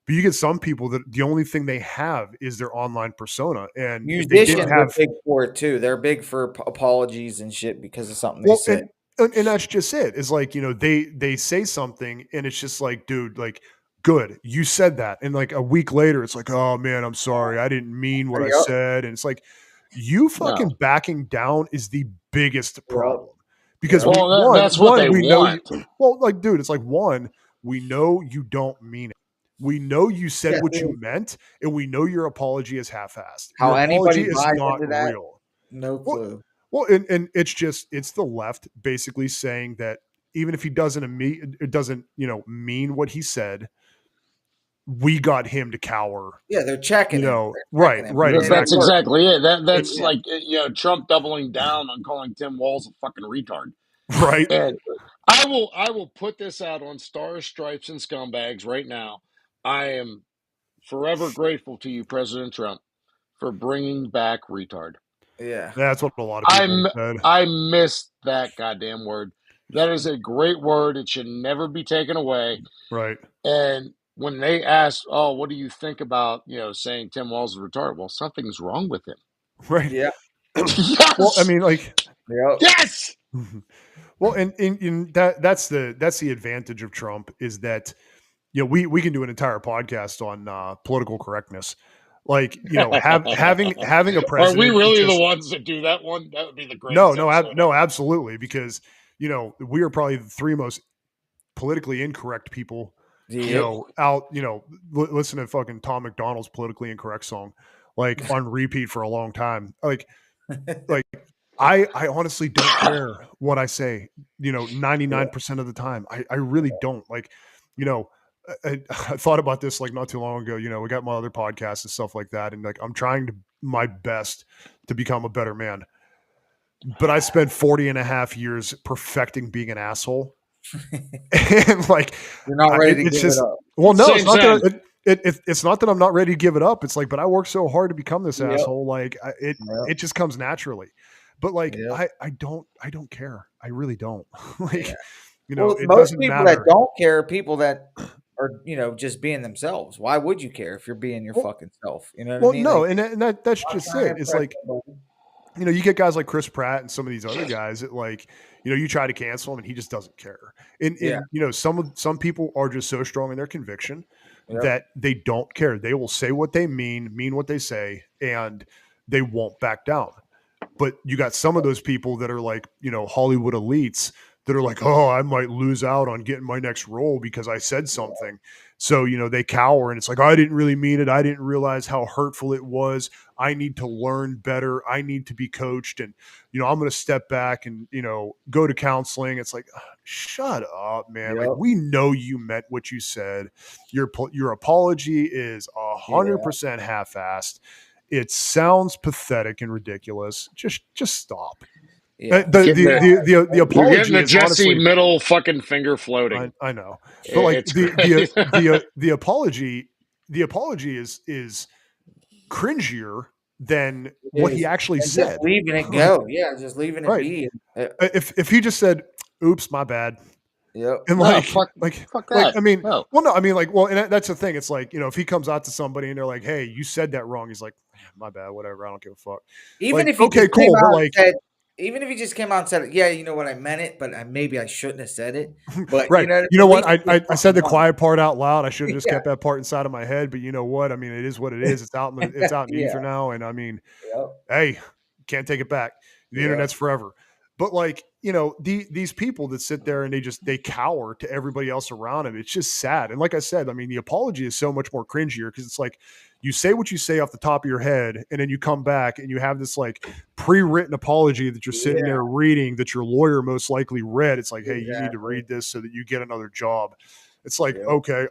But you get some people that the only thing they have is their online persona, and if they
Musicians
didn't
are
have
big for it too. They're big for apologies and shit because of something they said.
And that's just it. It's like, they say something and it's just like, dude, like, good, you said that. And like a week later, it's like, oh man, I'm sorry. I didn't mean what I
Yep.
said. And it's like, you fucking
No.
backing down is the biggest
Yep.
problem. Because
Yep.
Well, that's what they
we know
want.
well, like, dude, it's like, one, we know you don't mean it. We know you said
Yeah,
what
dude.
you meant, and we know your apology is half-assed.
How
Your apology
anybody
is
buys
not
into that?
real.
No clue.
Well, and it's the left basically saying that even if he doesn't mean what he said, we got him to cower.
Yeah, they're checking him. They're
Right,
checking him.
right,
And it
That's
exactly.
works.
exactly it. That's
And-
like Trump doubling down on calling Tim Walz a fucking retard.
right,
And I will put this out on stars, stripes, and scumbags right now. I am forever grateful to you, President Trump, for bringing back retard.
Yeah.
that's what a lot of people have said.
I missed that goddamn word. That is a great word. It should never be taken away.
Right,
And when they ask, "Oh, what do you think about saying Tim Walz is retarded?" Well, something's wrong with him.
right.
Yeah.
Yes.
Well, I mean, like,
Yep.
yes.
well, and that's the advantage of Trump is that we can do an entire podcast on political correctness. Like, having a
Are
president.
we really
just,
the ones that do that one? That would be the greatest.
no, absolutely, because we are probably the three most politically incorrect people.
Yep.
Listen to fucking Tom McDonald's politically incorrect song, like on repeat for a long time. Like I honestly don't care what I say. 99% of the time, I really don't. Like, I thought about this like not too long ago. We got my other podcasts and stuff like that, and like I'm trying my best to become a better man. But I spent 40 and a half years perfecting being an asshole. And like,
You're not ready to give it up.
Well, no,
Same
it's not that it's not that I'm not ready to give it up. It's like, but I worked so hard to become this
Yep.
asshole. Like
Yep.
it just comes naturally. But like,
Yep.
I don't care. I really don't. Like,
Yeah. Well,
it
most
doesn't
people
matter.
that don't care are people that are, just being themselves. Why would you care if you're being your
Well-
fucking self? You know what
Well,
I mean?
no,
Like,
and that's
not
just
trying to
it. It's
impress
like,
somebody.
you get guys like Chris Pratt and some of these other guys that like, you try to cancel him and he just doesn't care. And
Yeah.
some people are just so strong in their conviction
Yep.
that they don't care. They will say what they mean what they say, and they won't back down. But you got some of those people that are like, Hollywood elites that are like, oh, I might lose out on getting my next role because I said something. So, they cower and it's like, I didn't really mean it. I didn't realize how hurtful it was. I need to learn better. I need to be coached. And, I'm going to step back and, go to counseling. It's like, shut up, man.
Yep.
Like, we know you meant what you said. Your apology is 100% half-assed. It sounds pathetic and ridiculous. Just stop.
Yeah.
The
You're
apology
getting the
is
Jesse
honestly,
middle fucking finger floating.
I know, but like
It's great.
the apology is cringier than what he
is.
actually
And
said.
just leaving it go. Yeah, just leaving it
Right.
be.
If he just said, "Oops, my bad,"
Yep.
and
No,
like
fuck that.
I mean,
No.
well, no, I mean, like, well, and that's the thing. It's like, if he comes out to somebody and they're like, "Hey, you said that wrong," he's like, "My bad, whatever. I don't give a fuck."
Even
Like,
if he
okay,
just
cool,
came
but
out
like,
and said, even if he just came out and said, "Yeah, you know what, I meant it, but maybe I shouldn't have said it." But
right.
at
What?
least
I said the
fucking
quiet part out loud. I should have just
Yeah.
kept that part inside of my head. But you know what? I mean, it is what it is. It's out in the
Yeah.
ether now. And I mean,
Yep.
hey, can't take it back. The
Yeah.
internet's forever. But like, these people that sit there and they cower to everybody else around them. It's just sad. And like I said, I mean, the apology is so much more cringier because it's like you say what you say off the top of your head, and then you come back and you have this like pre-written apology that you're sitting there reading that your lawyer most likely read. It's like, hey, you need to
Exactly.
read this so that you get another job. It's like,
Yep.
okay,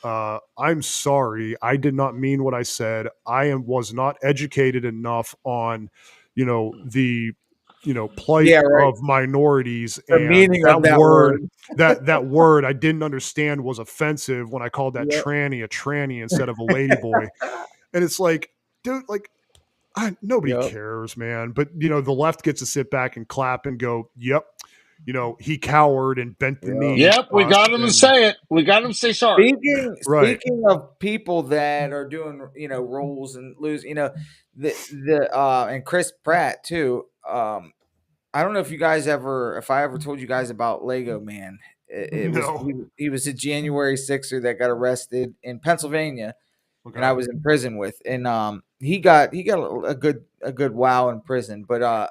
I'm sorry. I did not mean what I said. Was not educated enough on, the plight
Yeah, right.
of minorities,
The
and
meaning of that word.
that word I didn't understand was offensive when I called that
Yep.
tranny a tranny instead of a ladyboy. And it's like, dude, like nobody
Yep.
cares, man. But the left gets to sit back and clap and go, yep, he cowered and bent the
Yep.
knee.
Yep, we got him to
and-
say it. We got him to say sorry.
Right.
Speaking of people that are doing, roles and lose, the and Chris Pratt too. I don't know if I ever told you guys about Lego Man.
No.
He was a January 6er that got arrested in Pennsylvania, and I
Okay.
was in prison with, and he got a good while in prison, but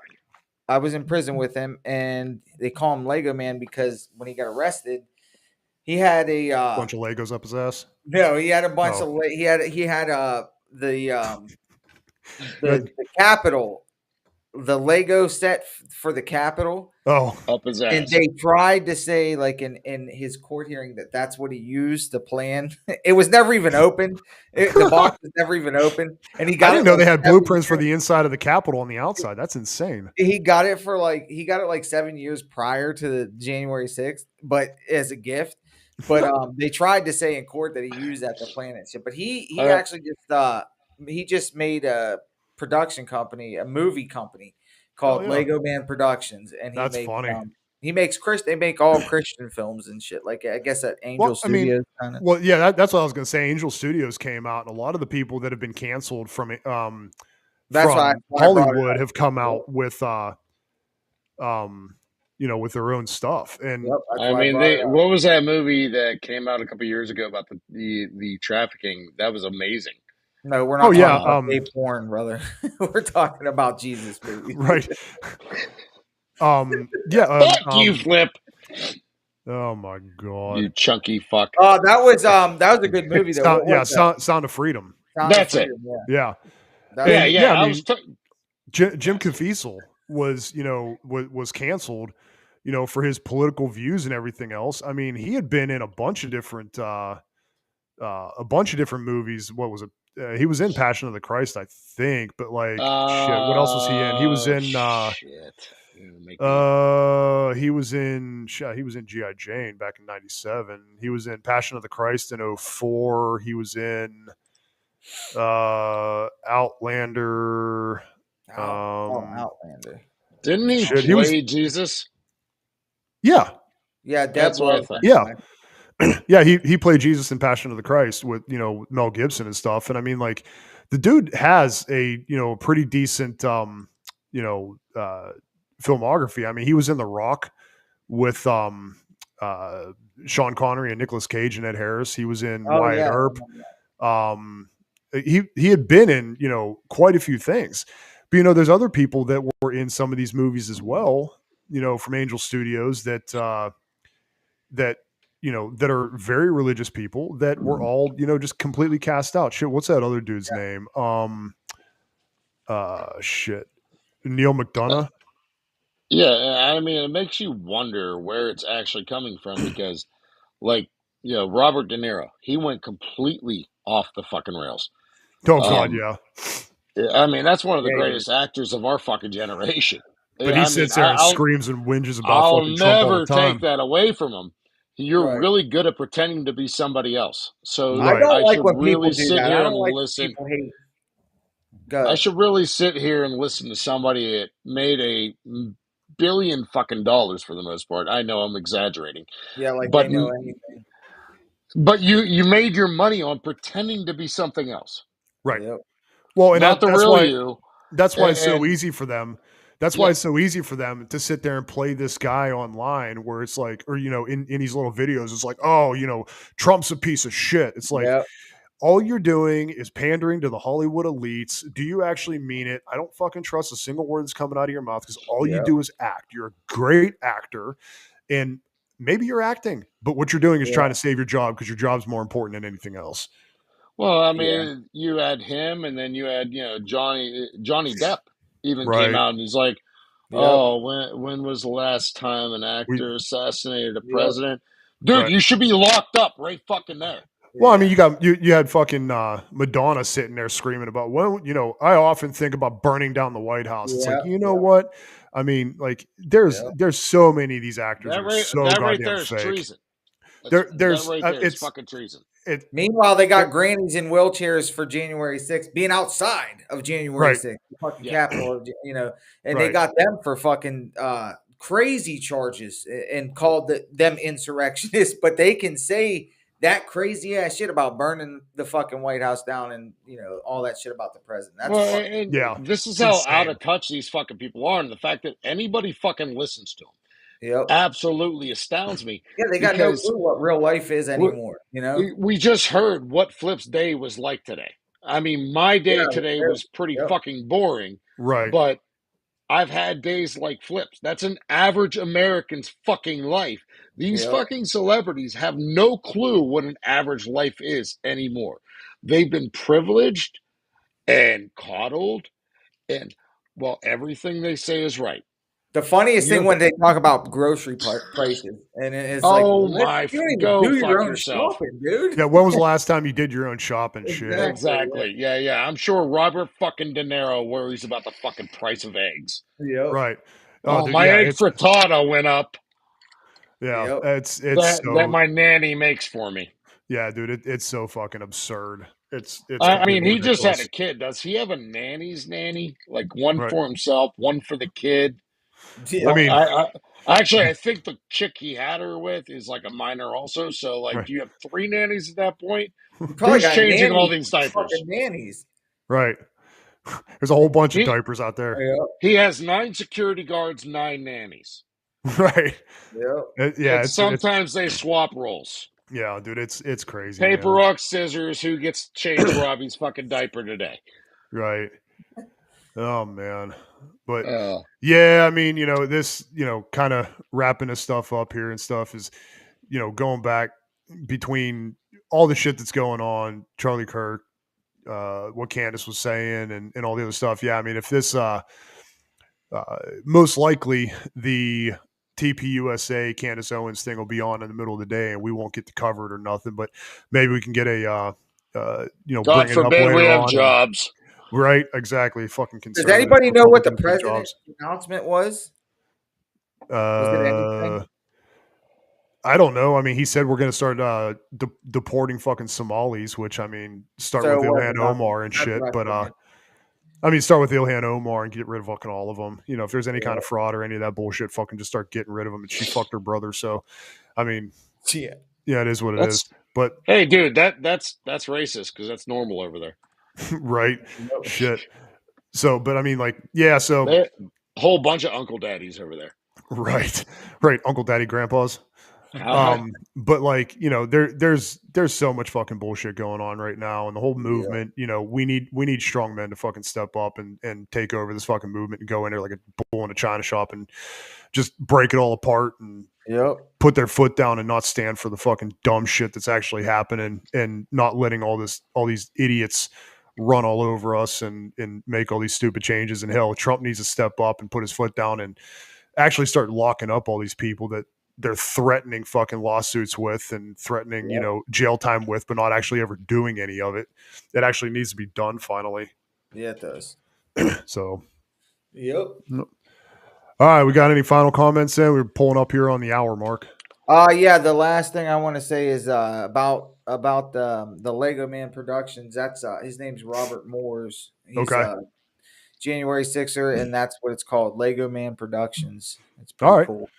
I was in prison with him, and they call him Lego Man because when he got arrested, he had a
Bunch of Legos up his ass.
no, he had a bunch
Oh.
of he had the
That-
the Capitol, the Lego set for the Capitol.
oh.
Up his
And
ass.
they tried to say, like in his court hearing, that that's what he used to plan. It was never even opened. The box was never even opened, and he
I
got
didn't
it.
know they
like
had
7
blueprints for
years-
the inside of the Capitol on the outside. That's insane.
He got it like 7 years prior to the January 6th, but as a gift. But they tried to say in court that he used that to plan it. But he actually just made a production company, a movie company called
yeah.
Lego Man Productions, and
That's funny.
he makes they make all Christian films and shit. Like I guess at Angel
Well, I mean,
Studios kind of.
Well, yeah, that's what I was going to say. Angel Studios came out, and a lot of the people that have been canceled from
That's why I brought it
Hollywood
up.
have come out with with their own stuff. And
Yep, that's
I
why
mean,
brought it up.
what was that movie that came out a couple years ago about the trafficking? That was amazing.
No, we're
Oh,
not
yeah,
talking about gay porn, brother. We're talking about Jesus movies.
right.
Fuck you, Flip.
Oh my god.
You chunky fuck.
Oh, that was a good movie though.
Sound,
What
yeah,
was that?
Sound of Freedom.
Sound of
That's it.
Freedom, yeah.
Yeah.
That
Yeah,
was-
yeah.
I
I
mean,
was.
Jim Caviezel was, was canceled, for his political views and everything else. I mean, he had been in a bunch of different movies. What was it? He was in Passion of the Christ, I think. But like, shit, what else was he in? He was in.
Shit.
He was in G.I. Jane back in '97. He was in Passion of the Christ in 2004. He was in Outlander.
Outlander.
Didn't he
Shit,
play Jesus?
Yeah.
Yeah,
That's what I thought.
Yeah. Yeah, he played Jesus in Passion of the Christ with, Mel Gibson and stuff. And I mean, like, the dude has a, pretty decent filmography. I mean, he was in The Rock with Sean Connery and Nicolas Cage and Ed Harris. He was in Wyatt Earp. He had been in, quite a few things. But there's other people that were in some of these movies as well, from Angel Studios that that are very religious people that were all, just completely cast out. Shit, what's that other dude's name? Shit. Neil McDonough.
Yeah, I mean, it makes you wonder where it's actually coming from because, like, Robert De Niro, he went completely off the fucking rails.
Oh, God, yeah.
I mean, that's one of the greatest actors of our fucking generation.
But he sits there and screams and whinges about fucking Trump all the time.
I'll never take that away from him. You're really good at pretending to be somebody else. So
I don't like when
really
people do
sit
that.
here
I don't
and
like when
listen.
people hate.
I should really sit here and listen to somebody that made $1 billion fucking dollars for the most part. I know I'm exaggerating.
Yeah, like
but,
they know anything.
But you made your money on pretending to be something else.
Right.
Yep.
Well, and
not the
that's
real
why,
you.
That's why it's so easy for them. That's
Yeah.
why it's so easy for them to sit there and play this guy online where it's like, or, in these little videos, it's like, oh, Trump's a piece of shit. It's like, all you're doing is pandering to the Hollywood elites. Do you actually mean it? I don't fucking trust a single word that's coming out of your mouth because all you do is act. You're a great actor and maybe you're acting, but what you're doing is trying to save your job because your job's more important than anything else.
Well, I mean, you had him and then you had, Johnny Depp even came out and he's like, oh, when was the last time an actor assassinated a president? Dude, you should be locked up right fucking there.
Well, I mean, you had fucking Madonna sitting there screaming about, well, I often think about burning down the White House. It's like, what? I mean, like, there's so many of these actors that are so
that
goddamn
right there is
fake.
treason.
It's
fucking treason.
Meanwhile, they got grannies in wheelchairs for January 6th, being outside of January 6th, the fucking capital, and they got them for fucking crazy charges and called them insurrectionists. But they can say that crazy ass shit about burning the fucking White House down and all that shit about the president. That's
Well,
fucking
and
Yeah,
this is
it's
how out
insane.
of touch these fucking people are, and the fact that anybody fucking listens to them
yep.
absolutely astounds me.
Yeah, they got no
Because
clue what real life is anymore.
we just heard what Flip's day was like today. I mean, my
Yeah,
day today was pretty
yep.
fucking boring,
Right.
but I've had days like Flip's. That's an average American's fucking life. These
Yep.
fucking celebrities have no clue what an average life is anymore. They've been privileged and coddled, and well, everything they say is right.
The funniest thing
You,
when they talk about grocery prices, and it's like,
oh
what?
my,
You don't even
go
do your
fuck
own
yourself.
shopping, dude.
Yeah. When was the last time you did your own shopping? Shit.
Exactly. Yeah. I'm sure Robert fucking De Niro worries about the fucking price of eggs.
Yep.
Right. Oh,
Oh,
dude.
my
Yeah.
egg
It's
frittata went up.
yeah.
Yep.
It's
That
so
my nanny makes for me.
yeah, dude. It's so fucking absurd. It's
I mean,
completely
he just had
ridiculous.
a kid. Does he have a nanny's nanny? Like one
Right.
for himself, one for the kid?
I
Yeah.
mean,
Actually, I think the chick he had her with is like a minor also. So, like,
right.
do you have three nannies at that point?
You probably
Who's
got
changing all
nannies,
these diapers?
fucking nannies.
Right. There's a whole bunch of
He
diapers out there.
Yep.
he has 9 security guards, 9 nannies,
Right.
Yep.
Yeah.
and
It's
sometimes they swap roles.
yeah, dude. It's crazy,
Paper,
man.
rock, scissors. Who gets to change Robbie's fucking diaper today?
Right. Oh man. But
Uh,
yeah, I mean, this, kind of wrapping this stuff up here and stuff is, going back between all the shit that's going on, Charlie Kirk, what Candace was saying and all the other stuff. Yeah, I mean, if this most likely the TPUSA Candace Owens thing will be on in the middle of the day and we won't get to cover it or nothing, but maybe we can get a
God
bring it up
forbid we
later
have
on. And,
jobs.
right, exactly. Fucking
Does
conservative
anybody know what the
Republicans with
president's
jobs.
announcement was? Was it anything?
I don't know. I mean, he said we're going to start deporting fucking Somalis, which I mean, start
So
with
it wasn't
Ilhan
nothing.
Omar and
That's
shit.
what I
But
figured.
I mean, start with Ilhan Omar and get rid of fucking all of them. If there's any kind
Yeah.
of fraud or any of that bullshit, fucking just start getting rid of them. And she fucked her brother, so I mean,
Yeah.
yeah, it is what it is.
That's
But
hey, dude. That's racist because that's normal over there.
right,
Yep.
shit. So, but I mean, like, yeah. So,
They, a whole bunch of uncle daddies over there.
right, Uncle Daddy, Grandpas.
Uh-huh.
But like, there's so much fucking bullshit going on right now, and the whole movement, we need strong men to fucking step up and take over this fucking movement and go in there like a bull in a china shop and just break it all apart and
Yep.
put their foot down and not stand for the fucking dumb shit that's actually happening and not letting all these idiots run all over us and make all these stupid changes. And hell, Trump needs to step up and put his foot down and actually start locking up all these people that they're threatening fucking lawsuits with and threatening,
Yep.
jail time with, but not actually ever doing any of it. It actually needs to be done finally.
Yeah, it does.
So,
Yep.
all right, we got any final comments then? We're pulling up here on the hour mark.
Yeah, the last thing I want to say is about the Lego Man Productions. That's his name's Robert Moores. He's
Okay.
January 6er, and that's what it's called, Lego Man Productions. It's pretty
All right.
cool.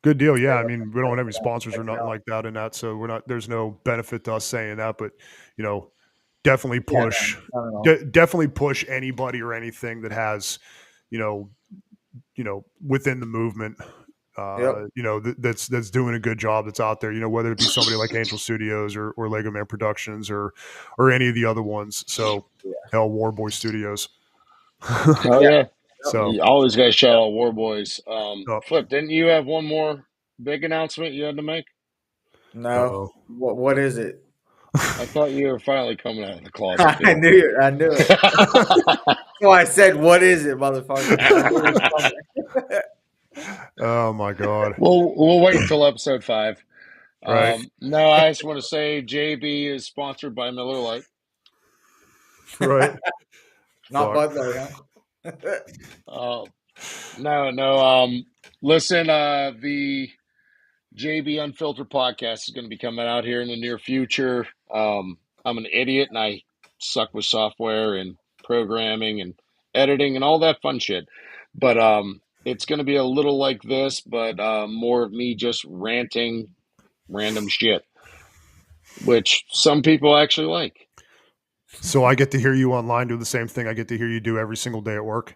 Good deal. Yeah. I
So,
mean, we don't have any
check
sponsors or
it
nothing
out.
like that in that. So there's no benefit to us saying that, but definitely
Yeah,
push,
no, not at all.
definitely push anybody or anything that has, within the movement,
Yep.
that's doing a good job that's out there, whether it be somebody like Angel Studios or Lego Man Productions or any of the other ones. So
Yeah.
hell, Warboy Studios.
Oh
Yeah.
yeah.
So
You always got to shout out War Boys.
oh,
Flip, didn't you have one more big announcement you had to make?
No. What is it?
I thought you were finally coming out of the closet.
I
Dude.
knew it. I knew it. So I said, "What is it, motherfucker?" I knew it was coming.
oh my God.
We'll wait until episode 5.
Right.
No, I just want to say JB is sponsored by Miller Lite.
Right.
Not
Fuck.
Bud Light, huh?
No. Listen, the JB Unfiltered podcast is going to be coming out here in the near future. I'm an idiot and I suck with software and programming and editing and all that fun shit. But it's going to be a little like this, but more of me just ranting random shit. which some people actually like.
So I get to hear you online do the same thing I get to hear you do every single day at work.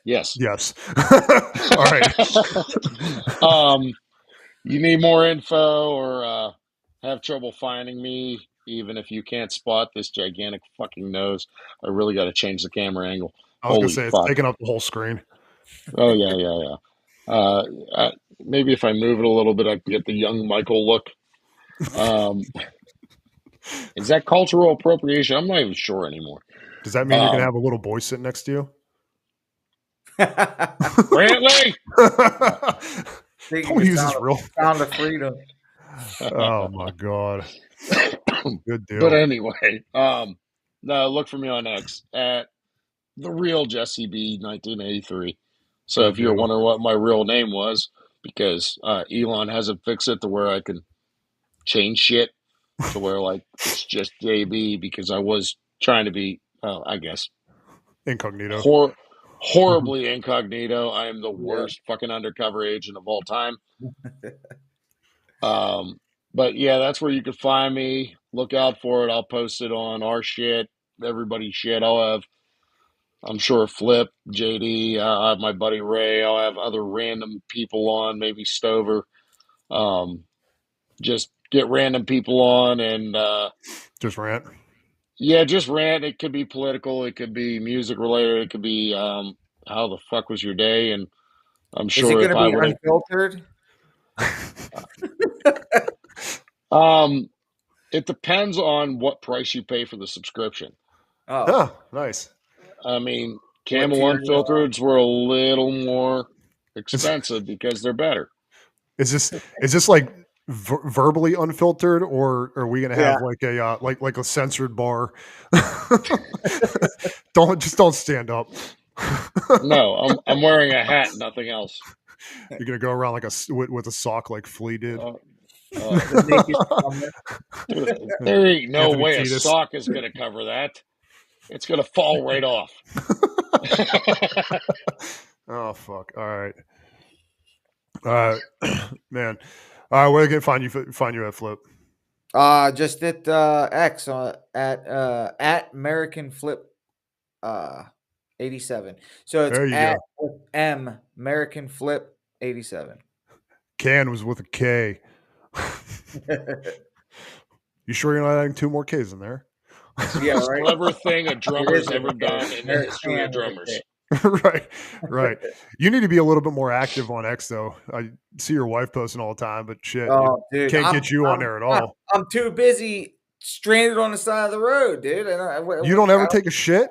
Yes.
Yes. All right.
You need more info or have trouble finding me, even if you can't spot this gigantic fucking nose. I really got to change the camera angle.
I was gonna
Holy
say it's
fuck.
taking up the whole screen.
Oh, yeah. Maybe if I move it a little bit, I can get the young Michael look. Is that cultural appropriation? I'm not even sure anymore.
Does that mean you're gonna have a little boy sitting next to you?
Brantley!
Don't use this real.
Sound of freedom.
Oh my god. Good deal.
But anyway, no, look for me on X at the real Jesse B 1983. So
Good
if you're
deal.
wondering what my real name was, because Elon hasn't fixed it to where I can change shit to where like it's just JB, because I was trying to be, I guess,
Incognito.
horribly incognito. I am the worst fucking undercover agent of all time. But yeah, that's where you can find me. Look out for it. I'll post it on our shit, everybody's shit. I'm sure Flip, JD, I have my buddy Ray. I'll have other random people on, maybe Stover. Just get random people on and
just rant.
Yeah, just rant. It could be political. It could be music related. It could be how the fuck was your day? And I'm
Is it
sure
going
if
to
I
be
would have,
unfiltered?
it depends on what price you pay for the subscription.
Oh, nice.
I mean,
What
Camel
tier you on?
Unfiltereds were a little more expensive because they're better.
Is this like verbally unfiltered, or are we gonna have like a like a censored bar? Don't stand up.
No, I'm wearing a hat, nothing else.
You're gonna go around like with a sock like Flea did.
There ain't no
Anthony
way a
Kiedis.
sock is going to cover that. It's going to fall right off.
Oh fuck! All right, man. All right, where can find you at, Flip?
Just at X at American Flip 87. So it's
There you
at
go.
M American Flip 87.
Can was with a K. You sure you're not adding 2 more K's in there?
Yeah,
Most
right.
clever thing a drummer's
with a
ever
K.
done in the history of
American with a
drummers.
Right. You need to be a little bit more active on X, though. I see your wife posting all the time, but shit,
Oh, dude,
can't get you on there at all.
I'm too busy stranded on the side of the road, dude.
You don't ever take a shit?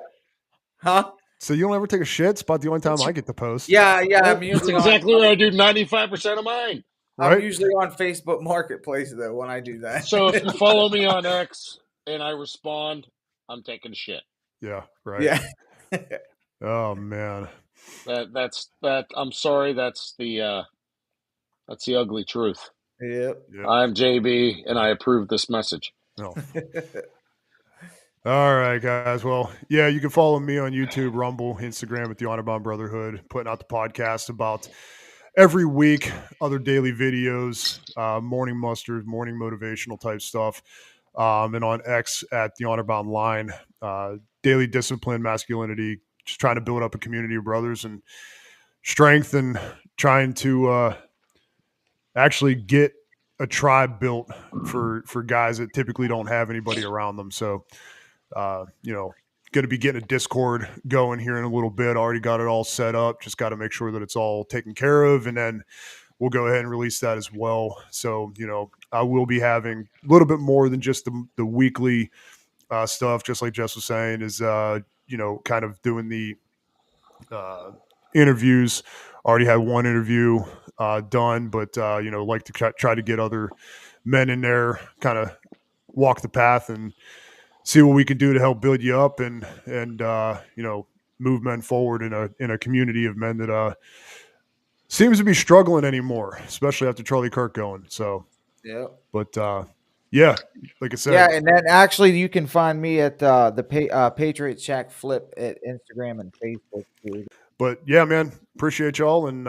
Huh?
So you don't ever take a shit? It's about the only time I get to post.
Yeah. I'm
That's
usually
exactly where I do 95% of mine.
Right?
I'm usually on Facebook Marketplace though when I do that.
So if you follow me on X and I respond, I'm taking shit.
Yeah, right.
Yeah.
Oh man.
That's I'm sorry, that's the ugly truth.
Yep.
I'm JB and I approve this message.
No. All right, guys. Well, yeah, you can follow me on YouTube, Rumble, Instagram at the Honorbound Brotherhood, putting out the podcast about every week, other daily videos, morning musters, morning motivational type stuff. And on X at the Honorbound Line, daily discipline, masculinity, just trying to build up a community of brothers and strength, and trying to actually get a tribe built for guys that typically don't have anybody around them. So, going to be getting a Discord going here in a little bit. Already got it all set up. Just got to make sure that it's all taken care of, and then we'll go ahead and release that as well. So, I will be having a little bit more than just the weekly stuff, just like Jess was saying, is, kind of doing the interviews. Already had one interview done, but, like to try to get other men in there, kind of walk the path and see what we can do to help build you up and move men forward in a community of men that seems to be struggling anymore, especially after Charlie Kirk going. So,
yeah.
But yeah, like I said,
yeah, and then actually you can find me at the Patriot Shack Flip at Instagram and Facebook too.
But yeah, man, appreciate y'all, and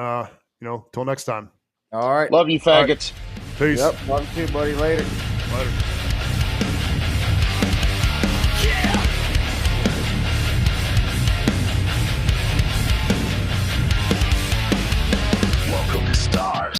till next time.
All right,
Love you, faggots.
Peace.
Yep. Love you too, buddy. Later.
Later.